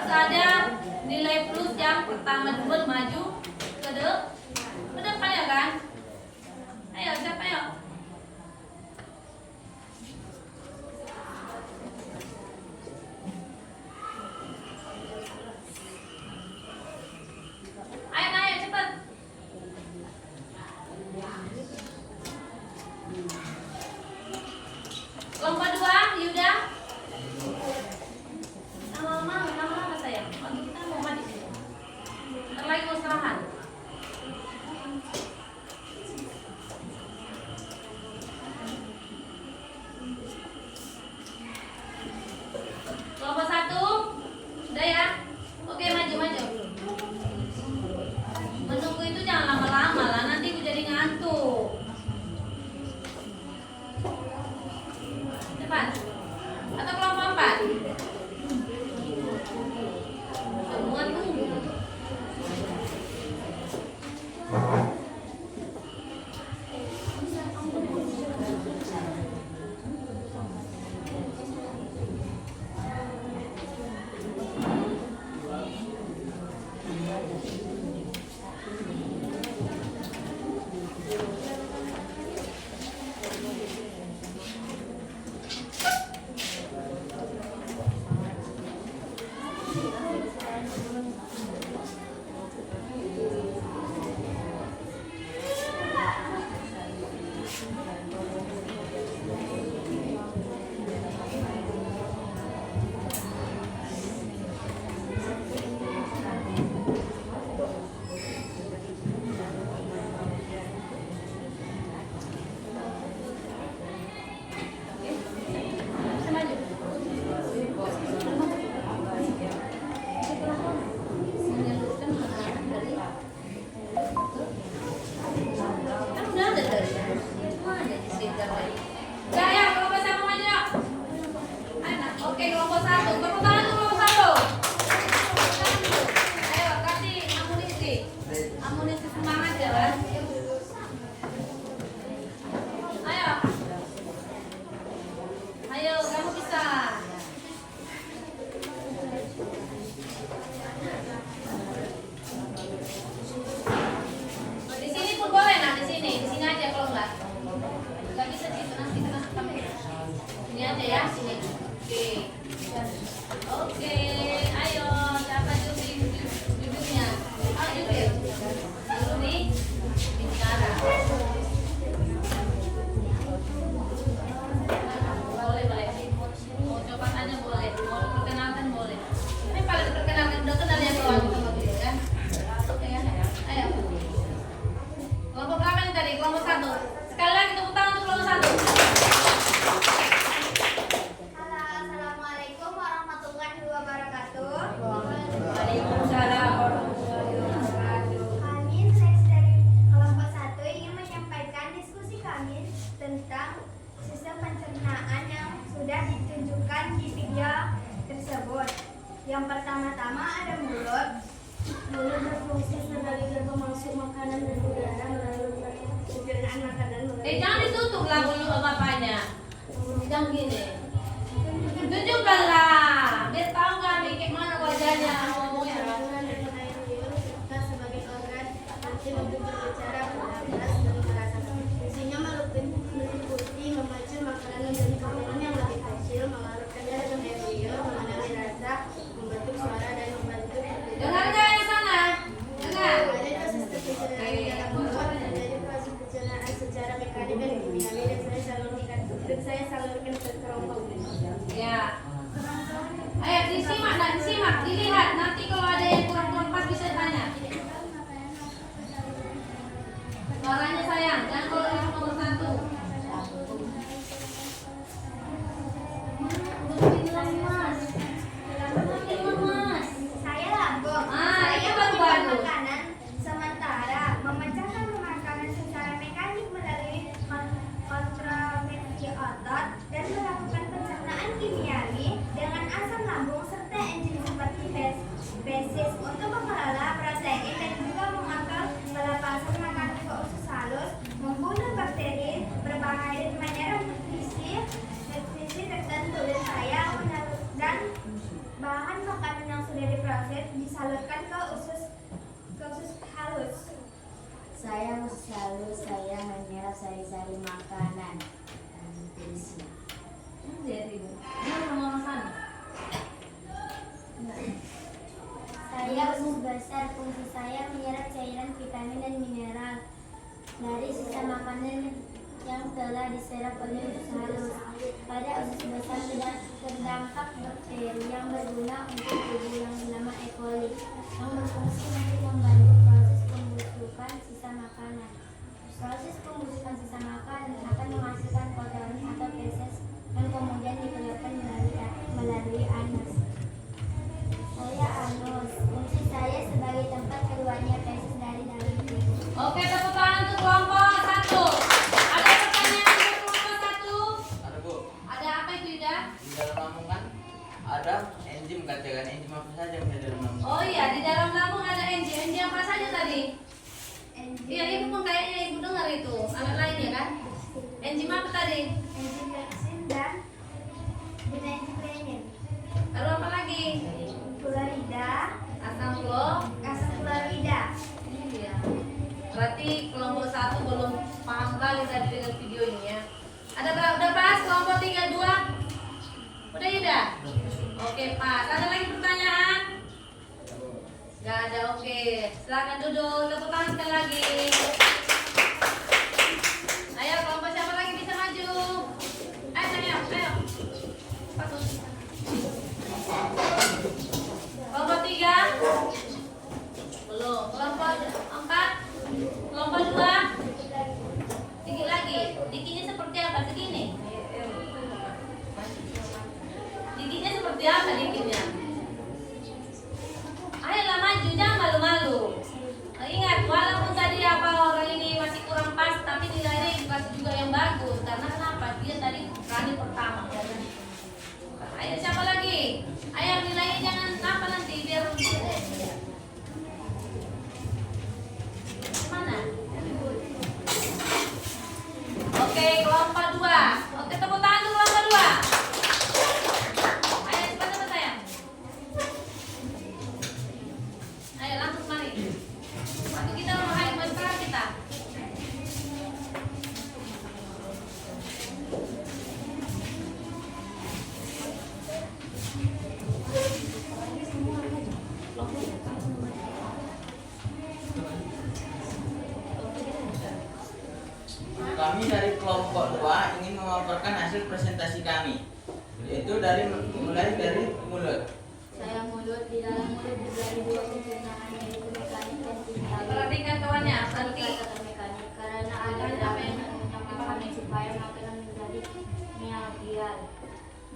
ada nilai plus yang pertama dulu maju ke depan ya kan? Ayo siapa yuk? Ayo cepat. Kelompok 2, Yuda. Nama saya. Waktu kita mau mandi sini. Ntar lagi mau serahan. Kelompok 1, udah ya? Oke, maju. Menunggu itu jangan lama-lama lah, nanti aku jadi ngantuk. Cepat. Atau kelompok 4? Semua tunggu. Yang pertama-tama ada mulut. Mulut berfungsi sebagai gerbang masuk makanan dan udara melalui pencernaan makanan. Jangan ditutup lah mulut bapaknya. Jangan gini. Tunjukkan lah. Biar tahu nggak kayak mana wajahnya ngomongnya. Sebagai organ penting untuk berbicara, bernafas dan merasakan. Fungsinya meliputi memacu makanan menjadi komponen yang lebih kecil, mengarutkan darah ke air liur, mengenali rasa, membentuk suara dan membantu. Dengar nggak yang sana? Dengar. Ada proses pencernaan di dalam mulut, menjadi proses pencernaan secara mekanik dan kimiawi dan saya salurkan ke kerongkongan. Ya. Ayo disimak, dilihat nanti proset disalurkan ke usus halus. Saya usus halus, saya menyerap sari-sari makanan dan nutrisi. Jadi ibu. Ini sama sana. Saya usus besar, fungsi saya menyerap cairan, vitamin, dan mineral dari sisa makanan yang telah diserap oleh usus halus. Pada usus besar terdapat bakteri yang berguna untuk tubuh yang bernama E. coli yang berfungsi untuk membantu proses pembusukan sisa makanan. Proses pembusukan sisa makanan akan menghasilkan kotoran atau feses yang kemudian dikeluarkan melalui anus. Saya anus. Fungsi saya sebagai tempat keluarnya feses dari dalam tubuh. Oke, tepuk tangan untuk kelompok 1. Ada pertanyaan untuk kelompok 1? Ada Bu. Ada apa itu Ida? Di dalam lambung kan ada enzim, katakan enzim apa saja yang ada di dalam lambung? Oh iya, di dalam lambung ada enzim. Enzim apa saja tadi? Iya, ibu pun kayaknya ibu dengar itu. Anak lain ya kan? Enzim apa tadi? Enzim pepsin dan enzim renin. Lalu apa lagi? Klorida, Asam klorida. Iya. Berarti kelompok 1 belum paham kali tadi dengan video ini ya. Ada berapa? Udah pas kelompok 3, 2? Udah Ida? Oke pas. Ada lagi pertanyaan? Gak ada, oke. Silakan duduk. Tepuk tangan sekali lagi. Ayo kelompok siapa lagi bisa maju? Ayo. Pasuk. Kelompok 3? Belum. Kelompok 4? Kelompok 2? Dikit lagi. Dikitnya seperti apa? Segini? Dikitnya seperti apa dikitnya? Ayolah maju, jangan malu-malu. Ingat, walaupun tadi apa orang ini masih kurang pas, tapi nilainya dikasih juga yang bagus. Karena kenapa? Dia tadi berani pertama. Ayo siapa lagi? Ayo nilainya jangan apa nanti biar mana? Oke, kelompok 2. Oke, tepuk tangan dulu kelompok 2. Ayo cepat sayang. Ayo langsung mari. Waktu kita mulai mesra kita. Kami dari kelompok 2 ingin memaparkan hasil presentasi kami, yaitu mulai dari mulut. Saya mulut, di dalam mulut diberi dua pencernaan yaitu mekanik dan kimia. Perhatikan kawannya, nanti Kata mekanik karena ada apa yang menyampaikan supaya makanan menjadi kimiawian.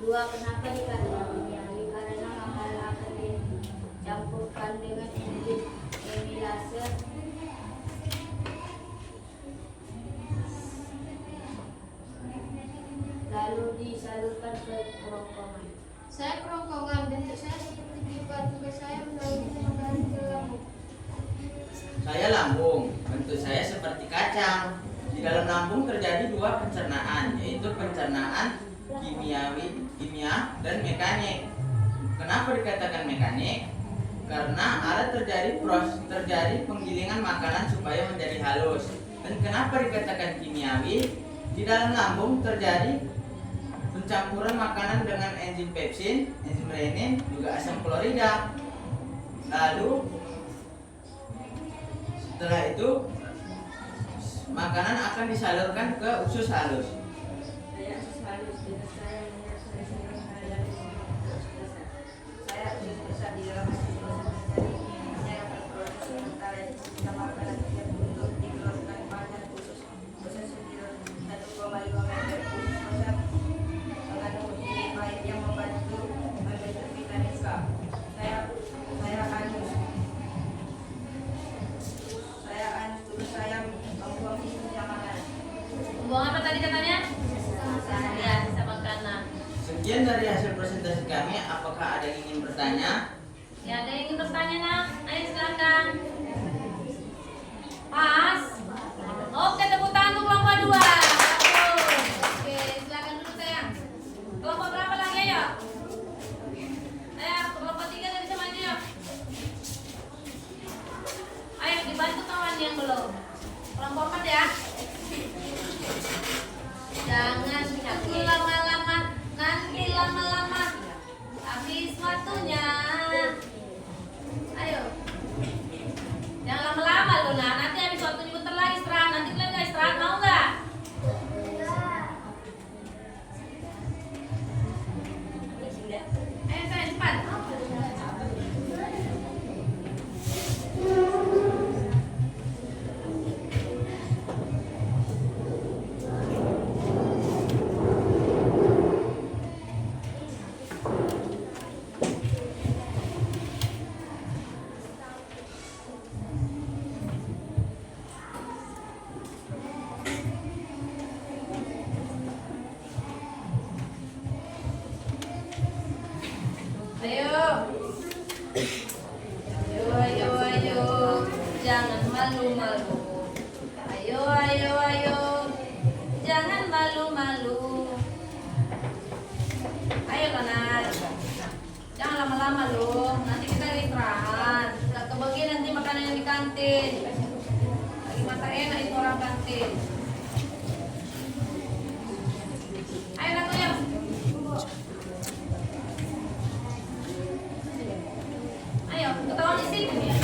Dua, kenapa dikatakan kimiawi? Karena makanan akan dicampurkan dengan enzim amilase lalu disalurkan ke kerongkongan. Saya kerongkongan, bentuk saya seperti pipa, tugas saya mendahului makanan ke lambung. Saya lambung, bentuk saya seperti kacang. Di dalam lambung terjadi dua pencernaan, yaitu pencernaan kimia dan mekanik. Kenapa dikatakan mekanik? Karena ada terjadi penggilingan makanan supaya menjadi halus. Dan kenapa dikatakan kimiawi? Di dalam lambung terjadi pencampuran makanan dengan enzim pepsin, enzim renin, juga asam klorida. Lalu setelah itu makanan akan disalurkan ke usus halus. Saya usus halus, dengan saya menyerap sari-sari makanan dari saya usus besar di dalam usus besar menjadi menyerap proses sementara sisa makanan yang untuk dikeluarkan pada usus sendiri 1,5 meter usus besar mengandung unsur baik yang membantu membentuk vitamin K. Saya anus terus saya membuang sisa makanan. Buang apa tadi katanya? Ya, sisa makanan. Sekian dari hasil presentasi kami. Apakah ada yang ingin bertanya? Ya, ada yang ingin bertanya nak? Ayo silakan. Pas. Oke, tepuk tangan untuk kelompok 2. Oke, silakan dulu sayang. Kelompok berapa lagi ayo? Ayo, kelompok 3 udah bisa maju yuk. malu-malu. Ayo, ayo, ayo. Jangan malu-malu. Ayo Lana. Jangan lama-lama loh. Nanti kita istirahat. Nggak kebagian nanti makanan yang di kantin. Lagi masak enak itu orang kantin. Ayo Natu ya. Ayo, ketahuan di sini ya.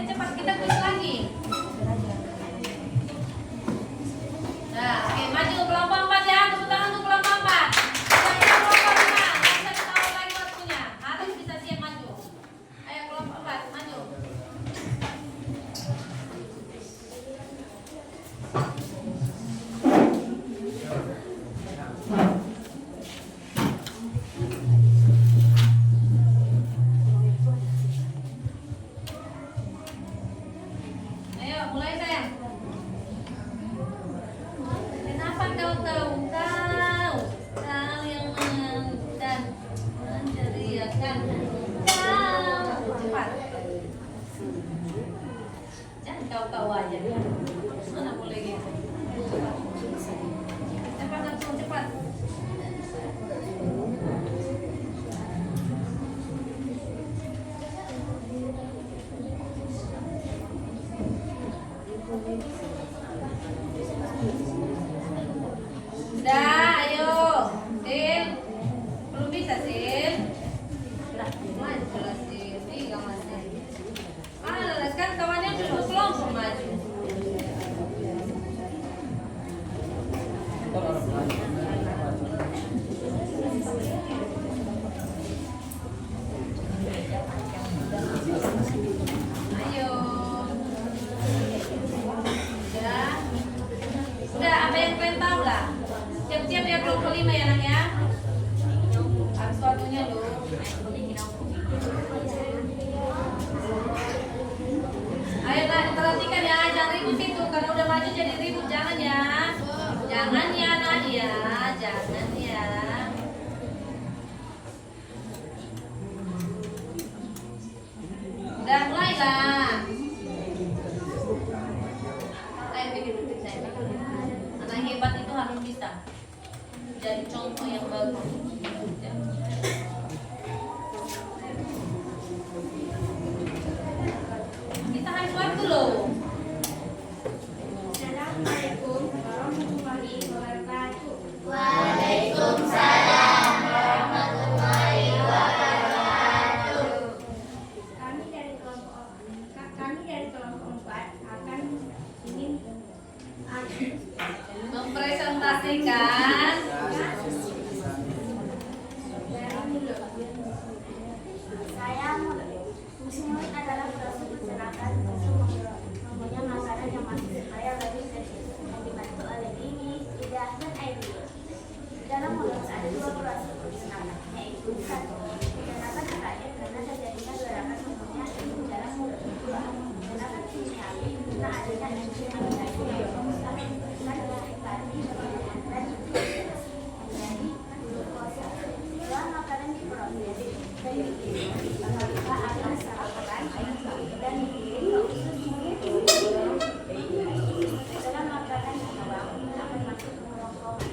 Cepat kita kuis lagi. Nah, oke, maju kelompok 4 ya. Tepuk tangan untuk kelompok 4. Siap kelompok 5. Nggak bisa ketahuan lagi waktunya. Harus bisa siap maju. Ayo kelompok 4 maju. Ayo mulai sayang. Kenapa kau yang dan meneriakan kau cepat. Jangan kau aja. Mana boleh gitu. Cepat langsung cepat. Udah, ayo. Sil. Belum bisa, Sil. Maju lah, Sil. Tiga masih. Mana kan kawannya dulu kelompok maju. Ayo. Udah apa yang kalian tahu lah. Siap-siap ya kelompok 5 ya anak ya. Harus waktunya loh. Ayo perhatikan ya, jangan ribut itu karena udah maju jadi ribut, jangan ya. Jangan ya anak ya, jangan ya. Udah mulai lah. Ayo bikin saya. Anak hebat itu harus bisa jadi contoh yang bagus. Kita harus waktu loh. Assalamualaikum warahmatullahi wabarakatuh. Waalaikumsalam warahmatullahi wabarakatuh. Kami dari kelompok 4 akan ingin Mempresentasikan saya musim murid adalah proses pencernaan mempunyai makanan yang masih kaya dari yang dibantu oleh ini lidah dan air liur. Dalam mulut ada dua proses pencernaan, yaitu satu pencernaan terakhir karena terjadinya gerakan mempunyai di dalam mulut. Dua pencernaan kimiawi karena adanya enzim yang menjadi menjadi glukosa. Setelah makanan diproses dan dikirim, maka akan sarapan dan dikirim ke usus mulut. Setelah makanan dibuang, akan masuk ke kerongkongan.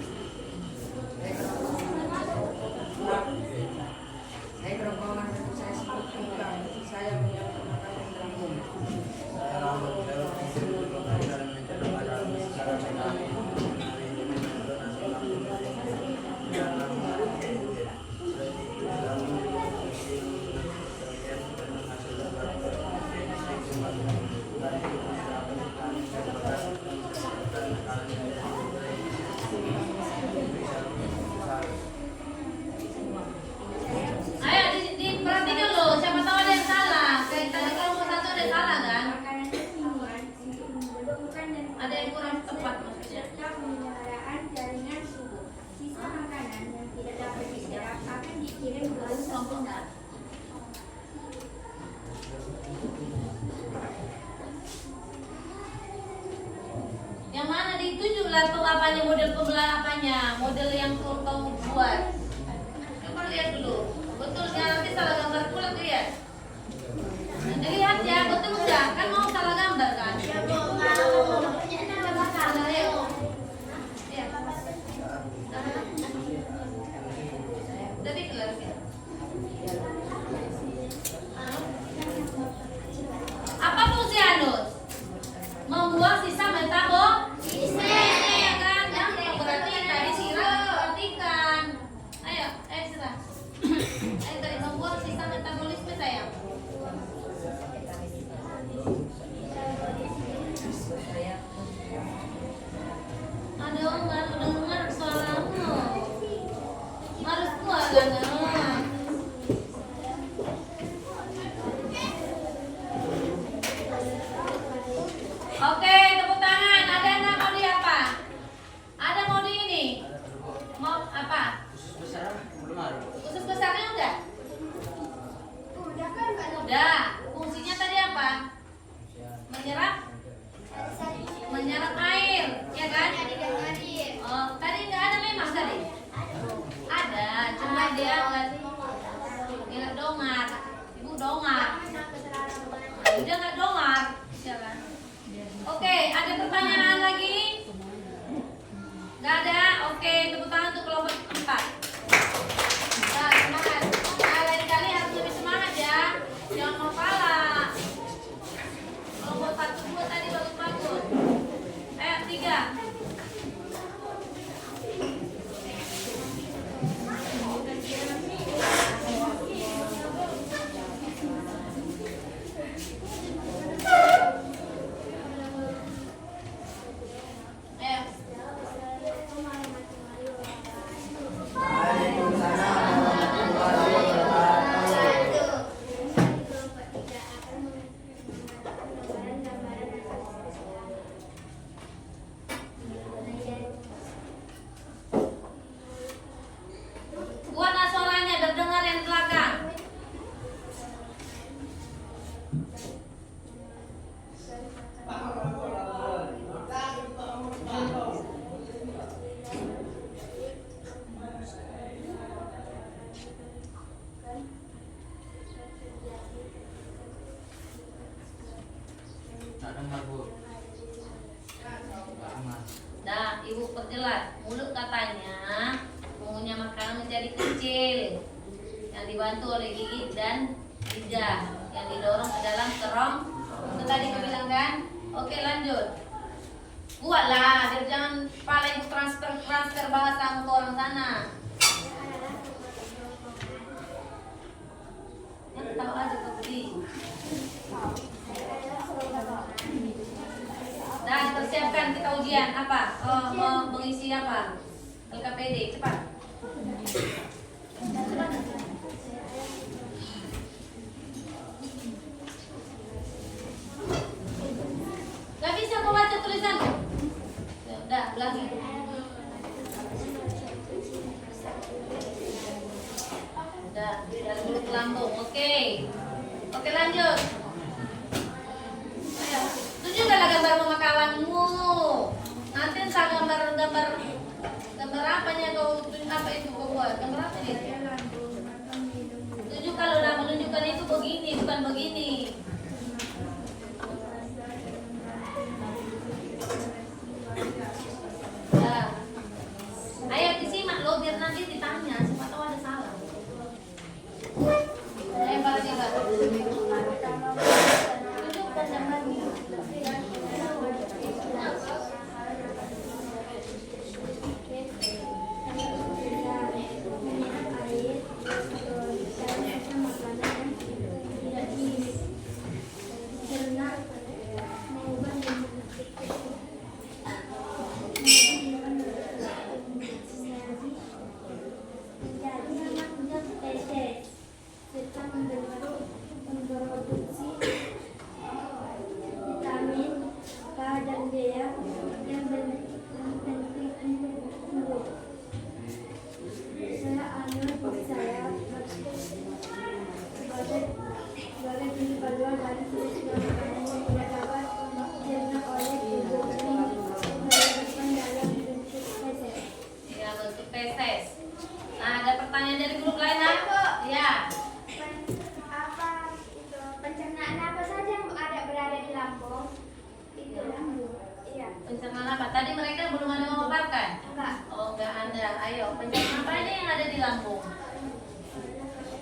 saya kerongkongan saya sebutkan saya punya makanan dalam mulut. Ayo diperhatikan loh, siapa tahu ada yang salah. Kayak tadi kelompok 1 ada yang salah kan? Makanan minuman untuk membekukan dan Ada yang kurang tepat maksudnya. serta penyelenggaraan jaringan tubuh. Sisa makanan yang tidak dapat diserap akan dikirim ke usus Kelompok enggak. Yang mana dituju laptop apanya, model pembelah apanya, model yang kau buat. Coba lihat dulu, betul tulusnya nanti salah gambar pula tuh ya. Jadi lihat ya, betul ya, kan mau salah gambar kan? Ya Bu, Salah ya. Ya. Udah bikin lagi. Apa fungsi anus? Membuang sisa metabolisme. Ya kan? Yang berarti tadi Sira perhatikan. Ayo, Sira. Ayo tadi membuang sisa metabolisme sayang. Aduh, baru dengar suaramu. Harus kuat kan? Oke, tepuk tangan. Ada yang mau di apa? Ada mau di ini? Mau apa? Khusus besar belum ada. Usus besarnya udah? udah kan Kak? Udah. Fungsinya tadi apa? Menyerap air, ya kan? Oh, tadi nggak ada memang tadi? Ada, cuma dia nggak dongar. Ibu dongar. Dia nggak dongar, ya kan? Oke, ada pertanyaan lagi? Nggak ada? Oke, tepuk tangan untuk kelompok 4. Nah, semangat. Nah, lain kali harus lebih semangat ya. Jangan mau kalah. Kelompok 1, 2 tadi bagus-bagus. Ayo, 3. Ayo. Buatlah suaranya terdengar yang di belakang. Nggak dengar Bu. Nah, ibu perjelas. Mulut katanya mengunyah makanan menjadi kecil, yang dibantu oleh gigi dan lidah, yang didorong ke dalam kerong. Itu tadi kau bilang kan? Oke, lanjut. Buatlah, biar jangan paling transfer bahasa ke orang sana. Yang tahu aja kau beli. Nah, persiapkan kita ujian apa? Mengisi apa? LKPD, cepat. Gak bisa kau baca tulisanmu? Ya, udah, ulangi. Udah, dari mulut ke lambung. Oke. Oke, lanjut. Ayo, tunjukkanlah gambar mama kawanmu. Nanti entah gambar apanya kau apa itu kau buat? Gambar apa ini? Tunjuk kalau udah menunjukkan itu begini, bukan begini. Nah, ayo disimak lo biar nanti ditanya, siapa tahu ada salah. Lempar juga. Tunjukkan gambarnya. Tidak lambung?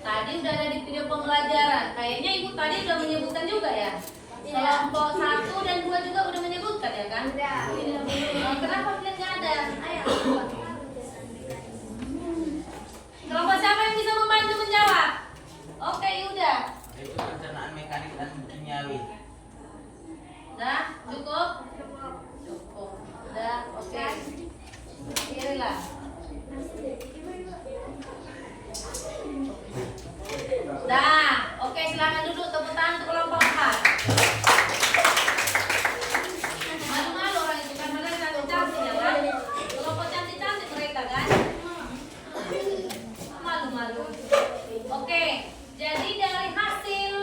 Tadi udah ada di video pembelajaran. Kayaknya ibu tadi udah menyebutkan juga ya. Kelompok 1 dan 2 juga udah menyebutkan ya kan? Kenapa kalian nggak ada? Ayo. Kelompok siapa yang bisa membantu menjawab? Oke, Yuda. Itu pencernaan mekanik dan kimiawi. Udah, cukup? Cukup. Udah, oke. Irilah. Udah, oke, silakan duduk. Tepuk tangan untuk kelompok 4. Malu-malu orang itu kan, mereka cantik-cantik ya kan? Kelompok cantik-cantik mereka kan? Malu-malu. Oke, jadi dari hasil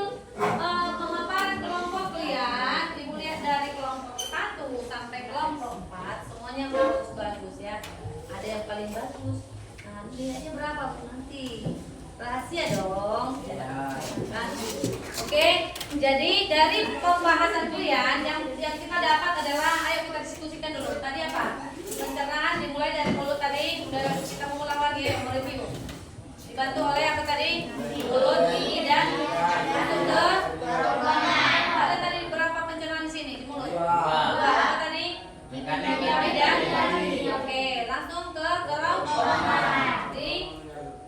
pemaparan kelompok kalian, ibu lihat dari kelompok 1 sampai kelompok 4 semuanya bagus-bagus ya. Ada yang paling bagus. Nah, nilainya berapa Bu nanti? Rahasia dong. Kan? Oke, jadi dari pembahasan kalian yang kita dapat adalah, ayo kita diskusikan dulu. Tadi apa? Pencernaan dimulai dari mulut tadi. Udah kita mengulang lagi ya, mereview. Dibantu oleh apa tadi? Mulut, gigi, dan masuk ke kerongkongan. Ada tadi berapa pencernaan di sini di mulut? Dua. Apa tadi? Mekanik dan oke, langsung ke kerongkongan. Di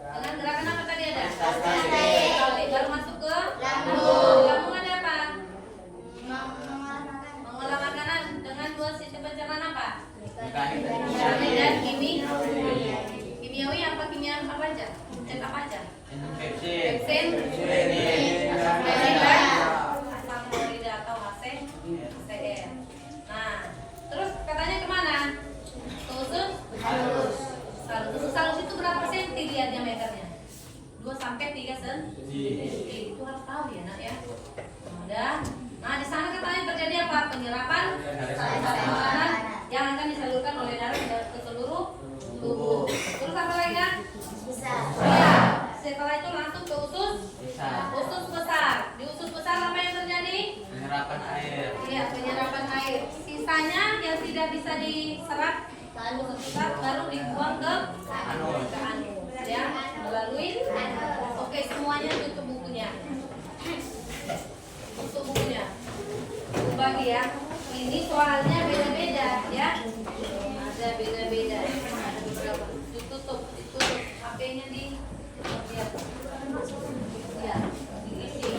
dengan gerakan apa tadi ada? Oke, baru masuk ke lambung. Lambung ada apa? Mengolah makanan dengan 2 sistem pencernaan apa? Mekanik dan Mekanik dan kimiawi. kimiawi apa kimia apa aja? Zat apa aja? Pepsin. Pepsin, Asam pepsin klorida. dan asam klorida atau HCl. Nah, terus katanya kemana? Ke usus halus. Usus halus itu berapa senti dia diameternya? 2 sampai 3 senti. Itu harus tahu ya nak ya. Udah. Nah, di sana katanya terjadi apa? Penyerapan makanan yang akan disalurkan oleh darah ke seluruh tubuh. Terus apa lagi kan? Ya, setelah itu langsung ke usus besar. Di usus besar apa yang terjadi? Penyerapan air. Iya, penyerapan air. Sisanya yang tidak bisa diserap ke usus besar baru dibuang ke anus. Ya, melalui anus. Oke, semuanya tutup bukunya. Tutup bukunya. Aku bagi ya. Ini soalnya beda-beda ya. Ada beda-beda. Ada beberapa. Ditutup. HP-nya di lihat. Ya, diisi.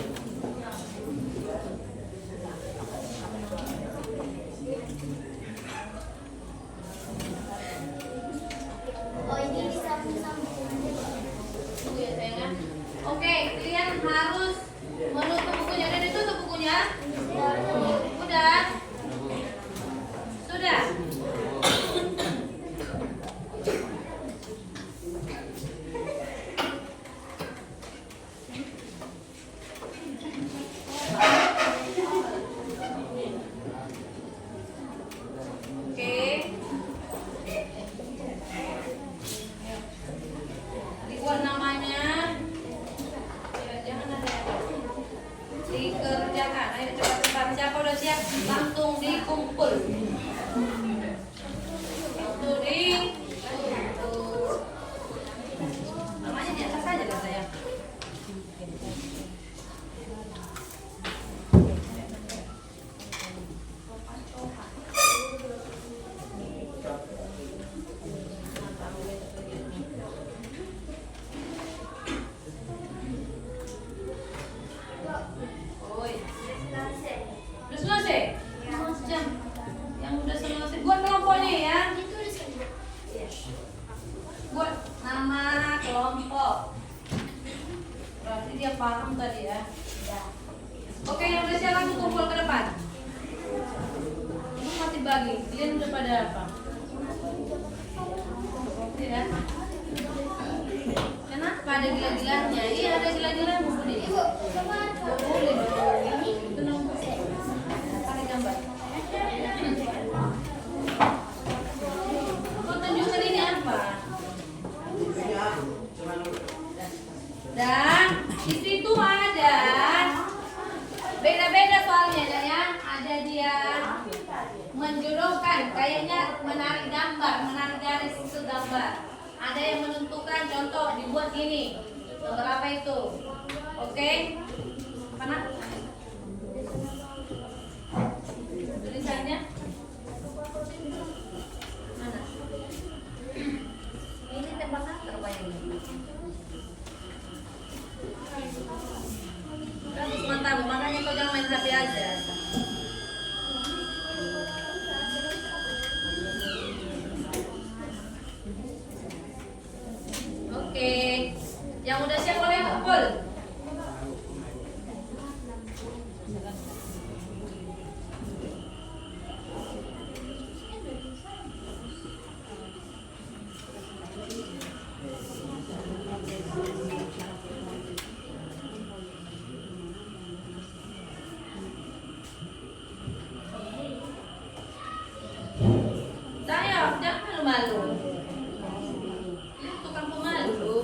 Oh, ini disambung-sambung. Tunggu ya sayang. Oke, kalian harus menutup bukunya. Udah ditutup bukunya? Udah? Sudah? Oke. Dibuat namanya. Ya, jangan ada. Dikerjakan. Ayo cepat-cepat. Siapa udah siap? Langsung dikumpul. Langsung dikumpul. Namanya di atas aja kan saya. Oi. Udah selesai? Jam. Yang udah selesai. Buat kelompoknya ya. Buat nama kelompok. Berarti dia paham tadi ya. Oke, yang udah siap langsung kumpul ke depan. Ini masih bagi. Kalian udah pada apa? Ya. Kenapa ada gila-gilanya? Iya, ada gila-gilanya Bu Budi. Boleh dong. Itu nomor. Pakai gambar. Mau tunjukkan ini apa? Dan di situ ada beda-beda soalnya ya. Ada dia menjodohkan, kayaknya menarik gambar, menarik garis ke gambar. ada yang menentukan, contoh dibuat gini. Nomor apa itu? Oke? Mana? Tulisannya? Mana? Ini tembak kanker bayangin. Kan mantap, makanya kau jangan main HP aja. Oke, yang udah siap boleh kumpul. Saya jangan malu-malu. Ini tukang pemalu.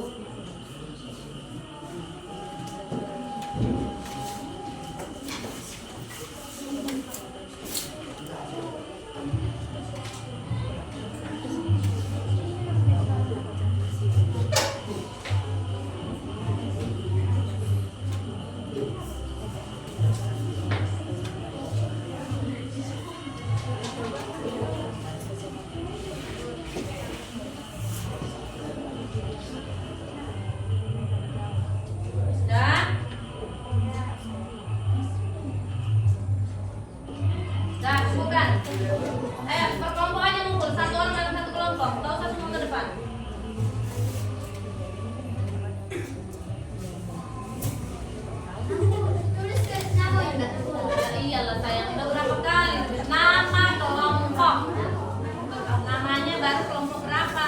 Dah? Dah, bukan. Per kelompok aja ngumpul. Satu orang dalam satu kelompok. Tahu satu semua ke depan. Tuliskan nama juga. Ya iyalah sayang, udah berapa kali tulis nama kelompok. Namanya baru kelompok berapa?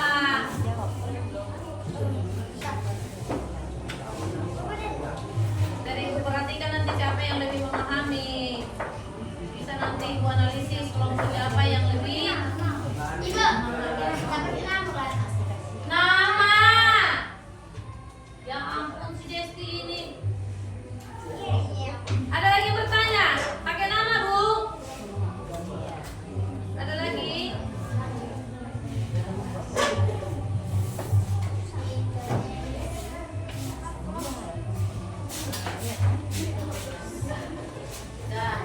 Dari ibu perhatikan nanti siapa yang lebih memahami. Bisa nanti ibu analisis kelompok siapa yang lebih Ibu, dapat nama kan? nama. Ya ampun si Desti ini. Ada lagi yang bertanya? Pakai nama, Bu? Ada lagi? Dah.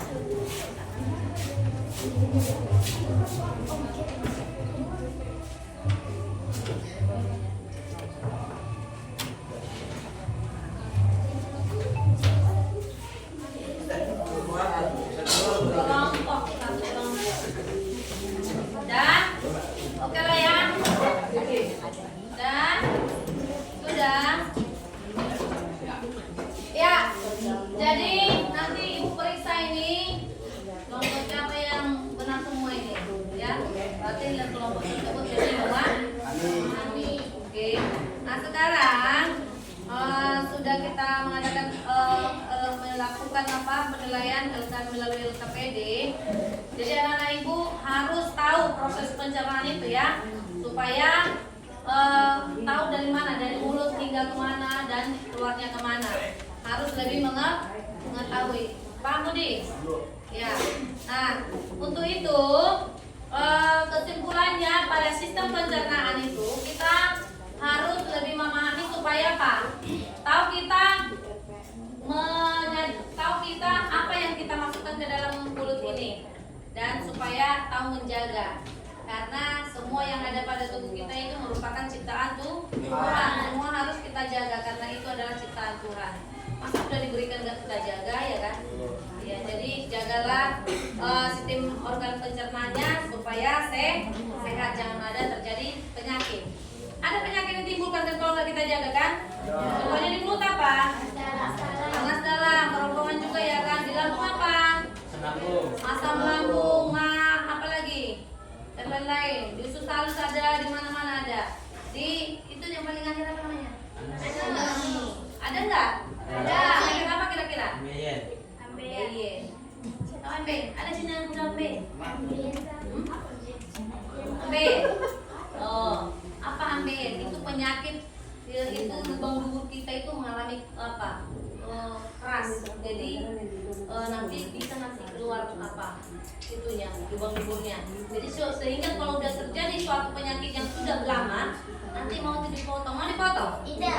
Kelompok, satu kelompok. Dah? Oke lah ya? Dah? Sudah? Ya, jadi nanti ibu periksa ini kelompok siapa yang benar semua ini, ya. Berarti kelompok tersebut jadi memahami. Oke. Nah sekarang sudah kita mengadakan melakukan penilaian melalui LKPD. Jadi anak-anak ibu harus tahu proses pencernaan itu ya, supaya tahu dari mana, dari mulut hingga kemana dan keluarnya kemana. Harus lebih mengetahui. Paham Budi? Ya. Nah untuk itu kesimpulannya pada sistem pencernaan itu kita harus lebih memahami supaya apa? Tahu kita apa yang kita masukkan ke dalam mulut ini, dan supaya tahu menjaga, karena semua yang ada pada tubuh kita itu merupakan ciptaan Tuhan. Semua harus kita jaga karena itu adalah ciptaan Tuhan. Masa sudah diberikan nggak kita jaga ya kan? Ya, jadi jagalah sistem organ pencernaannya supaya sehat, jangan ada terjadi penyakit. Ada penyakit yang timbulkan kan kalau nggak kita jaga kan? Contohnya di mulut apa? Panas dalam, kerongkongan juga ya kan? Di lambung apa? Asam lambung, apa lagi? Dan lain-lain. Di usus halus ada, di mana-mana ada. Di itu yang paling akhir apa namanya? Ada nggak? Ada. Penyakit apa kira-kira? Ambeien. Tahu ambeien? Ada sini yang udah ambeien? Ambeien. Oh, apa ambeien? Itu penyakit, itu lubang dubur kita itu mengalami apa? Keras. Jadi nanti bisa keluar tempat apa itunya, lubang-lubangnya. Jadi sehingga kalau udah terjadi suatu penyakit yang sudah lama, nanti mau dipotong, mau dipotong? Tidak.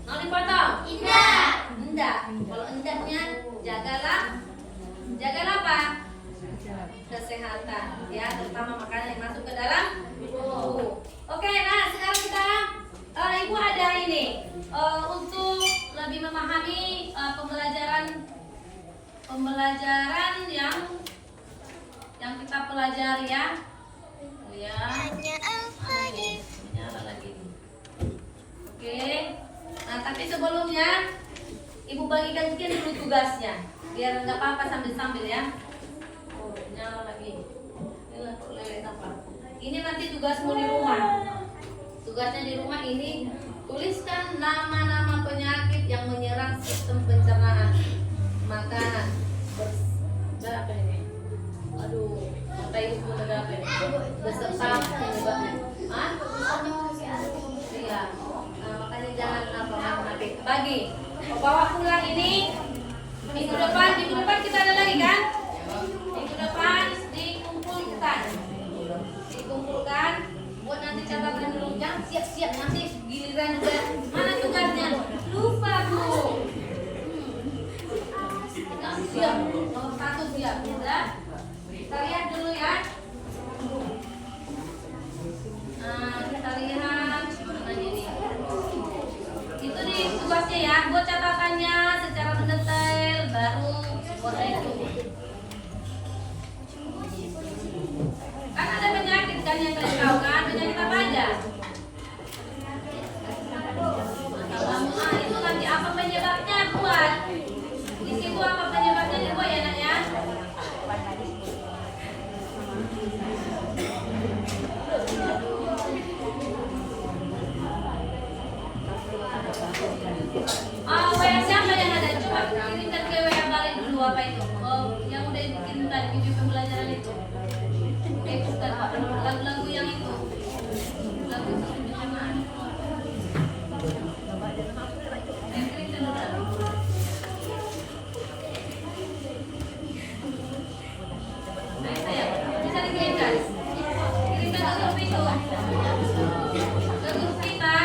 Mau dipotong? Tidak. Enggak. Kalau endahnya jagalah apa? Kesehatan, ya, terutama makanan yang masuk ke dalam tubuh. Oke, nah sekarang kita Ibu ada ini untuk lebih memahami pembelajaran yang kita pelajari ya. Oh ya. Nyala lagi nih. Oke. Nah, tapi sebelumnya Ibu bagikan sedikit dulu tugasnya, biar nggak apa-apa sambil-sambil ya. Oh, nyala lagi. Ini kok lele apa? Ini nanti tugasmu di rumah. Tugasnya di rumah ini tuliskan nama-nama penyakit yang menyerang sistem pencernaan makanan. Berapa ini? Aduh, apa Ibu pun ada apa ini? Beserta penyebabnya. Hah? Iya. Nah, makanya jangan apa-apa. Bagi. Bawa pulang ini. Minggu depan kita ada lagi kan? Minggu depan dikumpulkan buat nanti catatan dulu. Jangan siap-siap nanti giliran udah mana tugasnya lupa Bu. Siap, nomor 1 siap. Ya. Kita lihat dulu ya. Nah, kita lihat mana ini. Itu di tugasnya ya, buat catatannya secara mendetail baru buat itu. Kan ada penyakit kan yang kalian tahu kan, penyakit apa aja? Nah, itu nanti apa penyebabnya buat. Di situ apa penyebabnya dibuat ya nak ya? WA siapa yang ada? Coba kirimkan ke WA balik dulu apa itu? Yang udah dikirim tadi video pembelajaran itu. Bukan lagu-lagu yang itu. Lagu berjamaah. Kirimkan dulu. Nah, saya bisa dikirimkan. Kirimkan ke grup itu. Ke grup kita.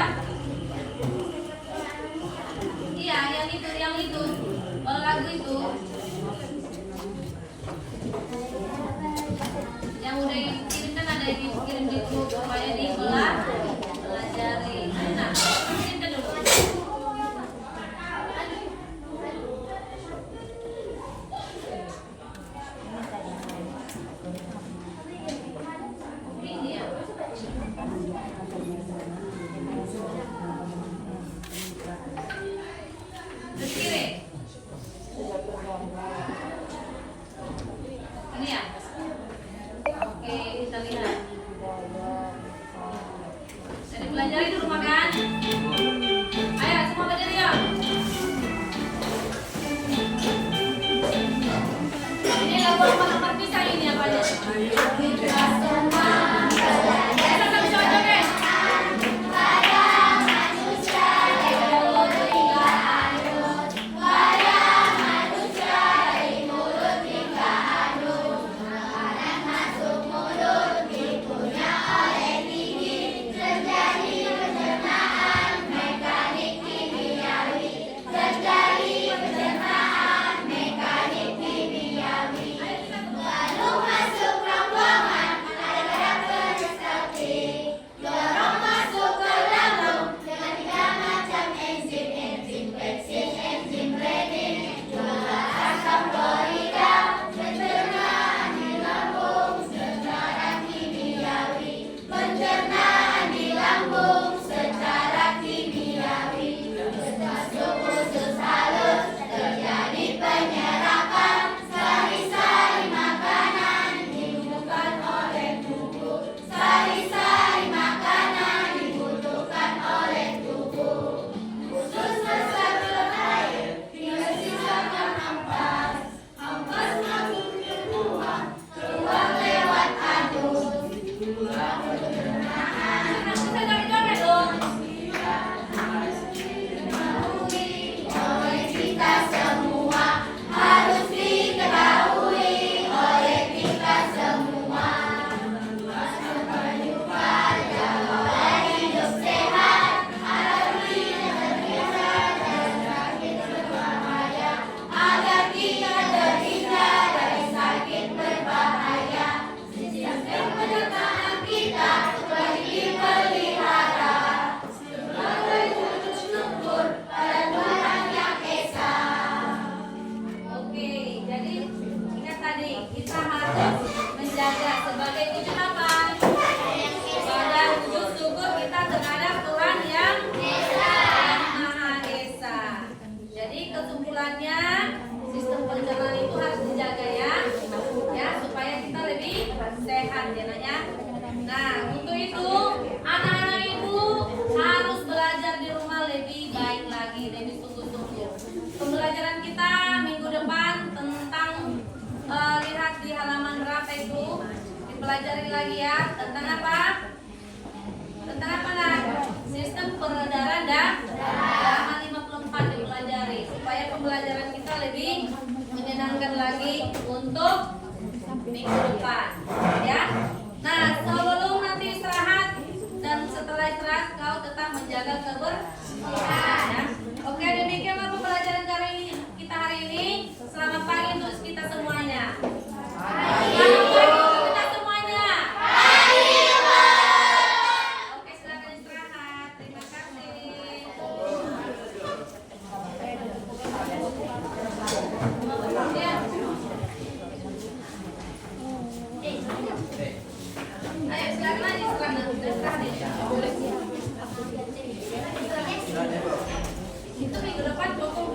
pelajari lagi ya tentang apa? Tentang apa nak? Sistem peredaran dan halaman 54 dipelajari supaya pembelajaran kita lebih menyenangkan lagi untuk minggu depan ya. Nah sebelum nanti istirahat dan setelah istirahat kau tetap menjaga kebersihan ya. Oke, demikianlah pembelajaran kita hari ini. Selamat pagi untuk kita semuanya. Selamat pagi untuk kita semuanya. Oke, silakan istirahat. Terima kasih. Ya. Ayo silakan aja istirahat. Itu minggu depan cukup.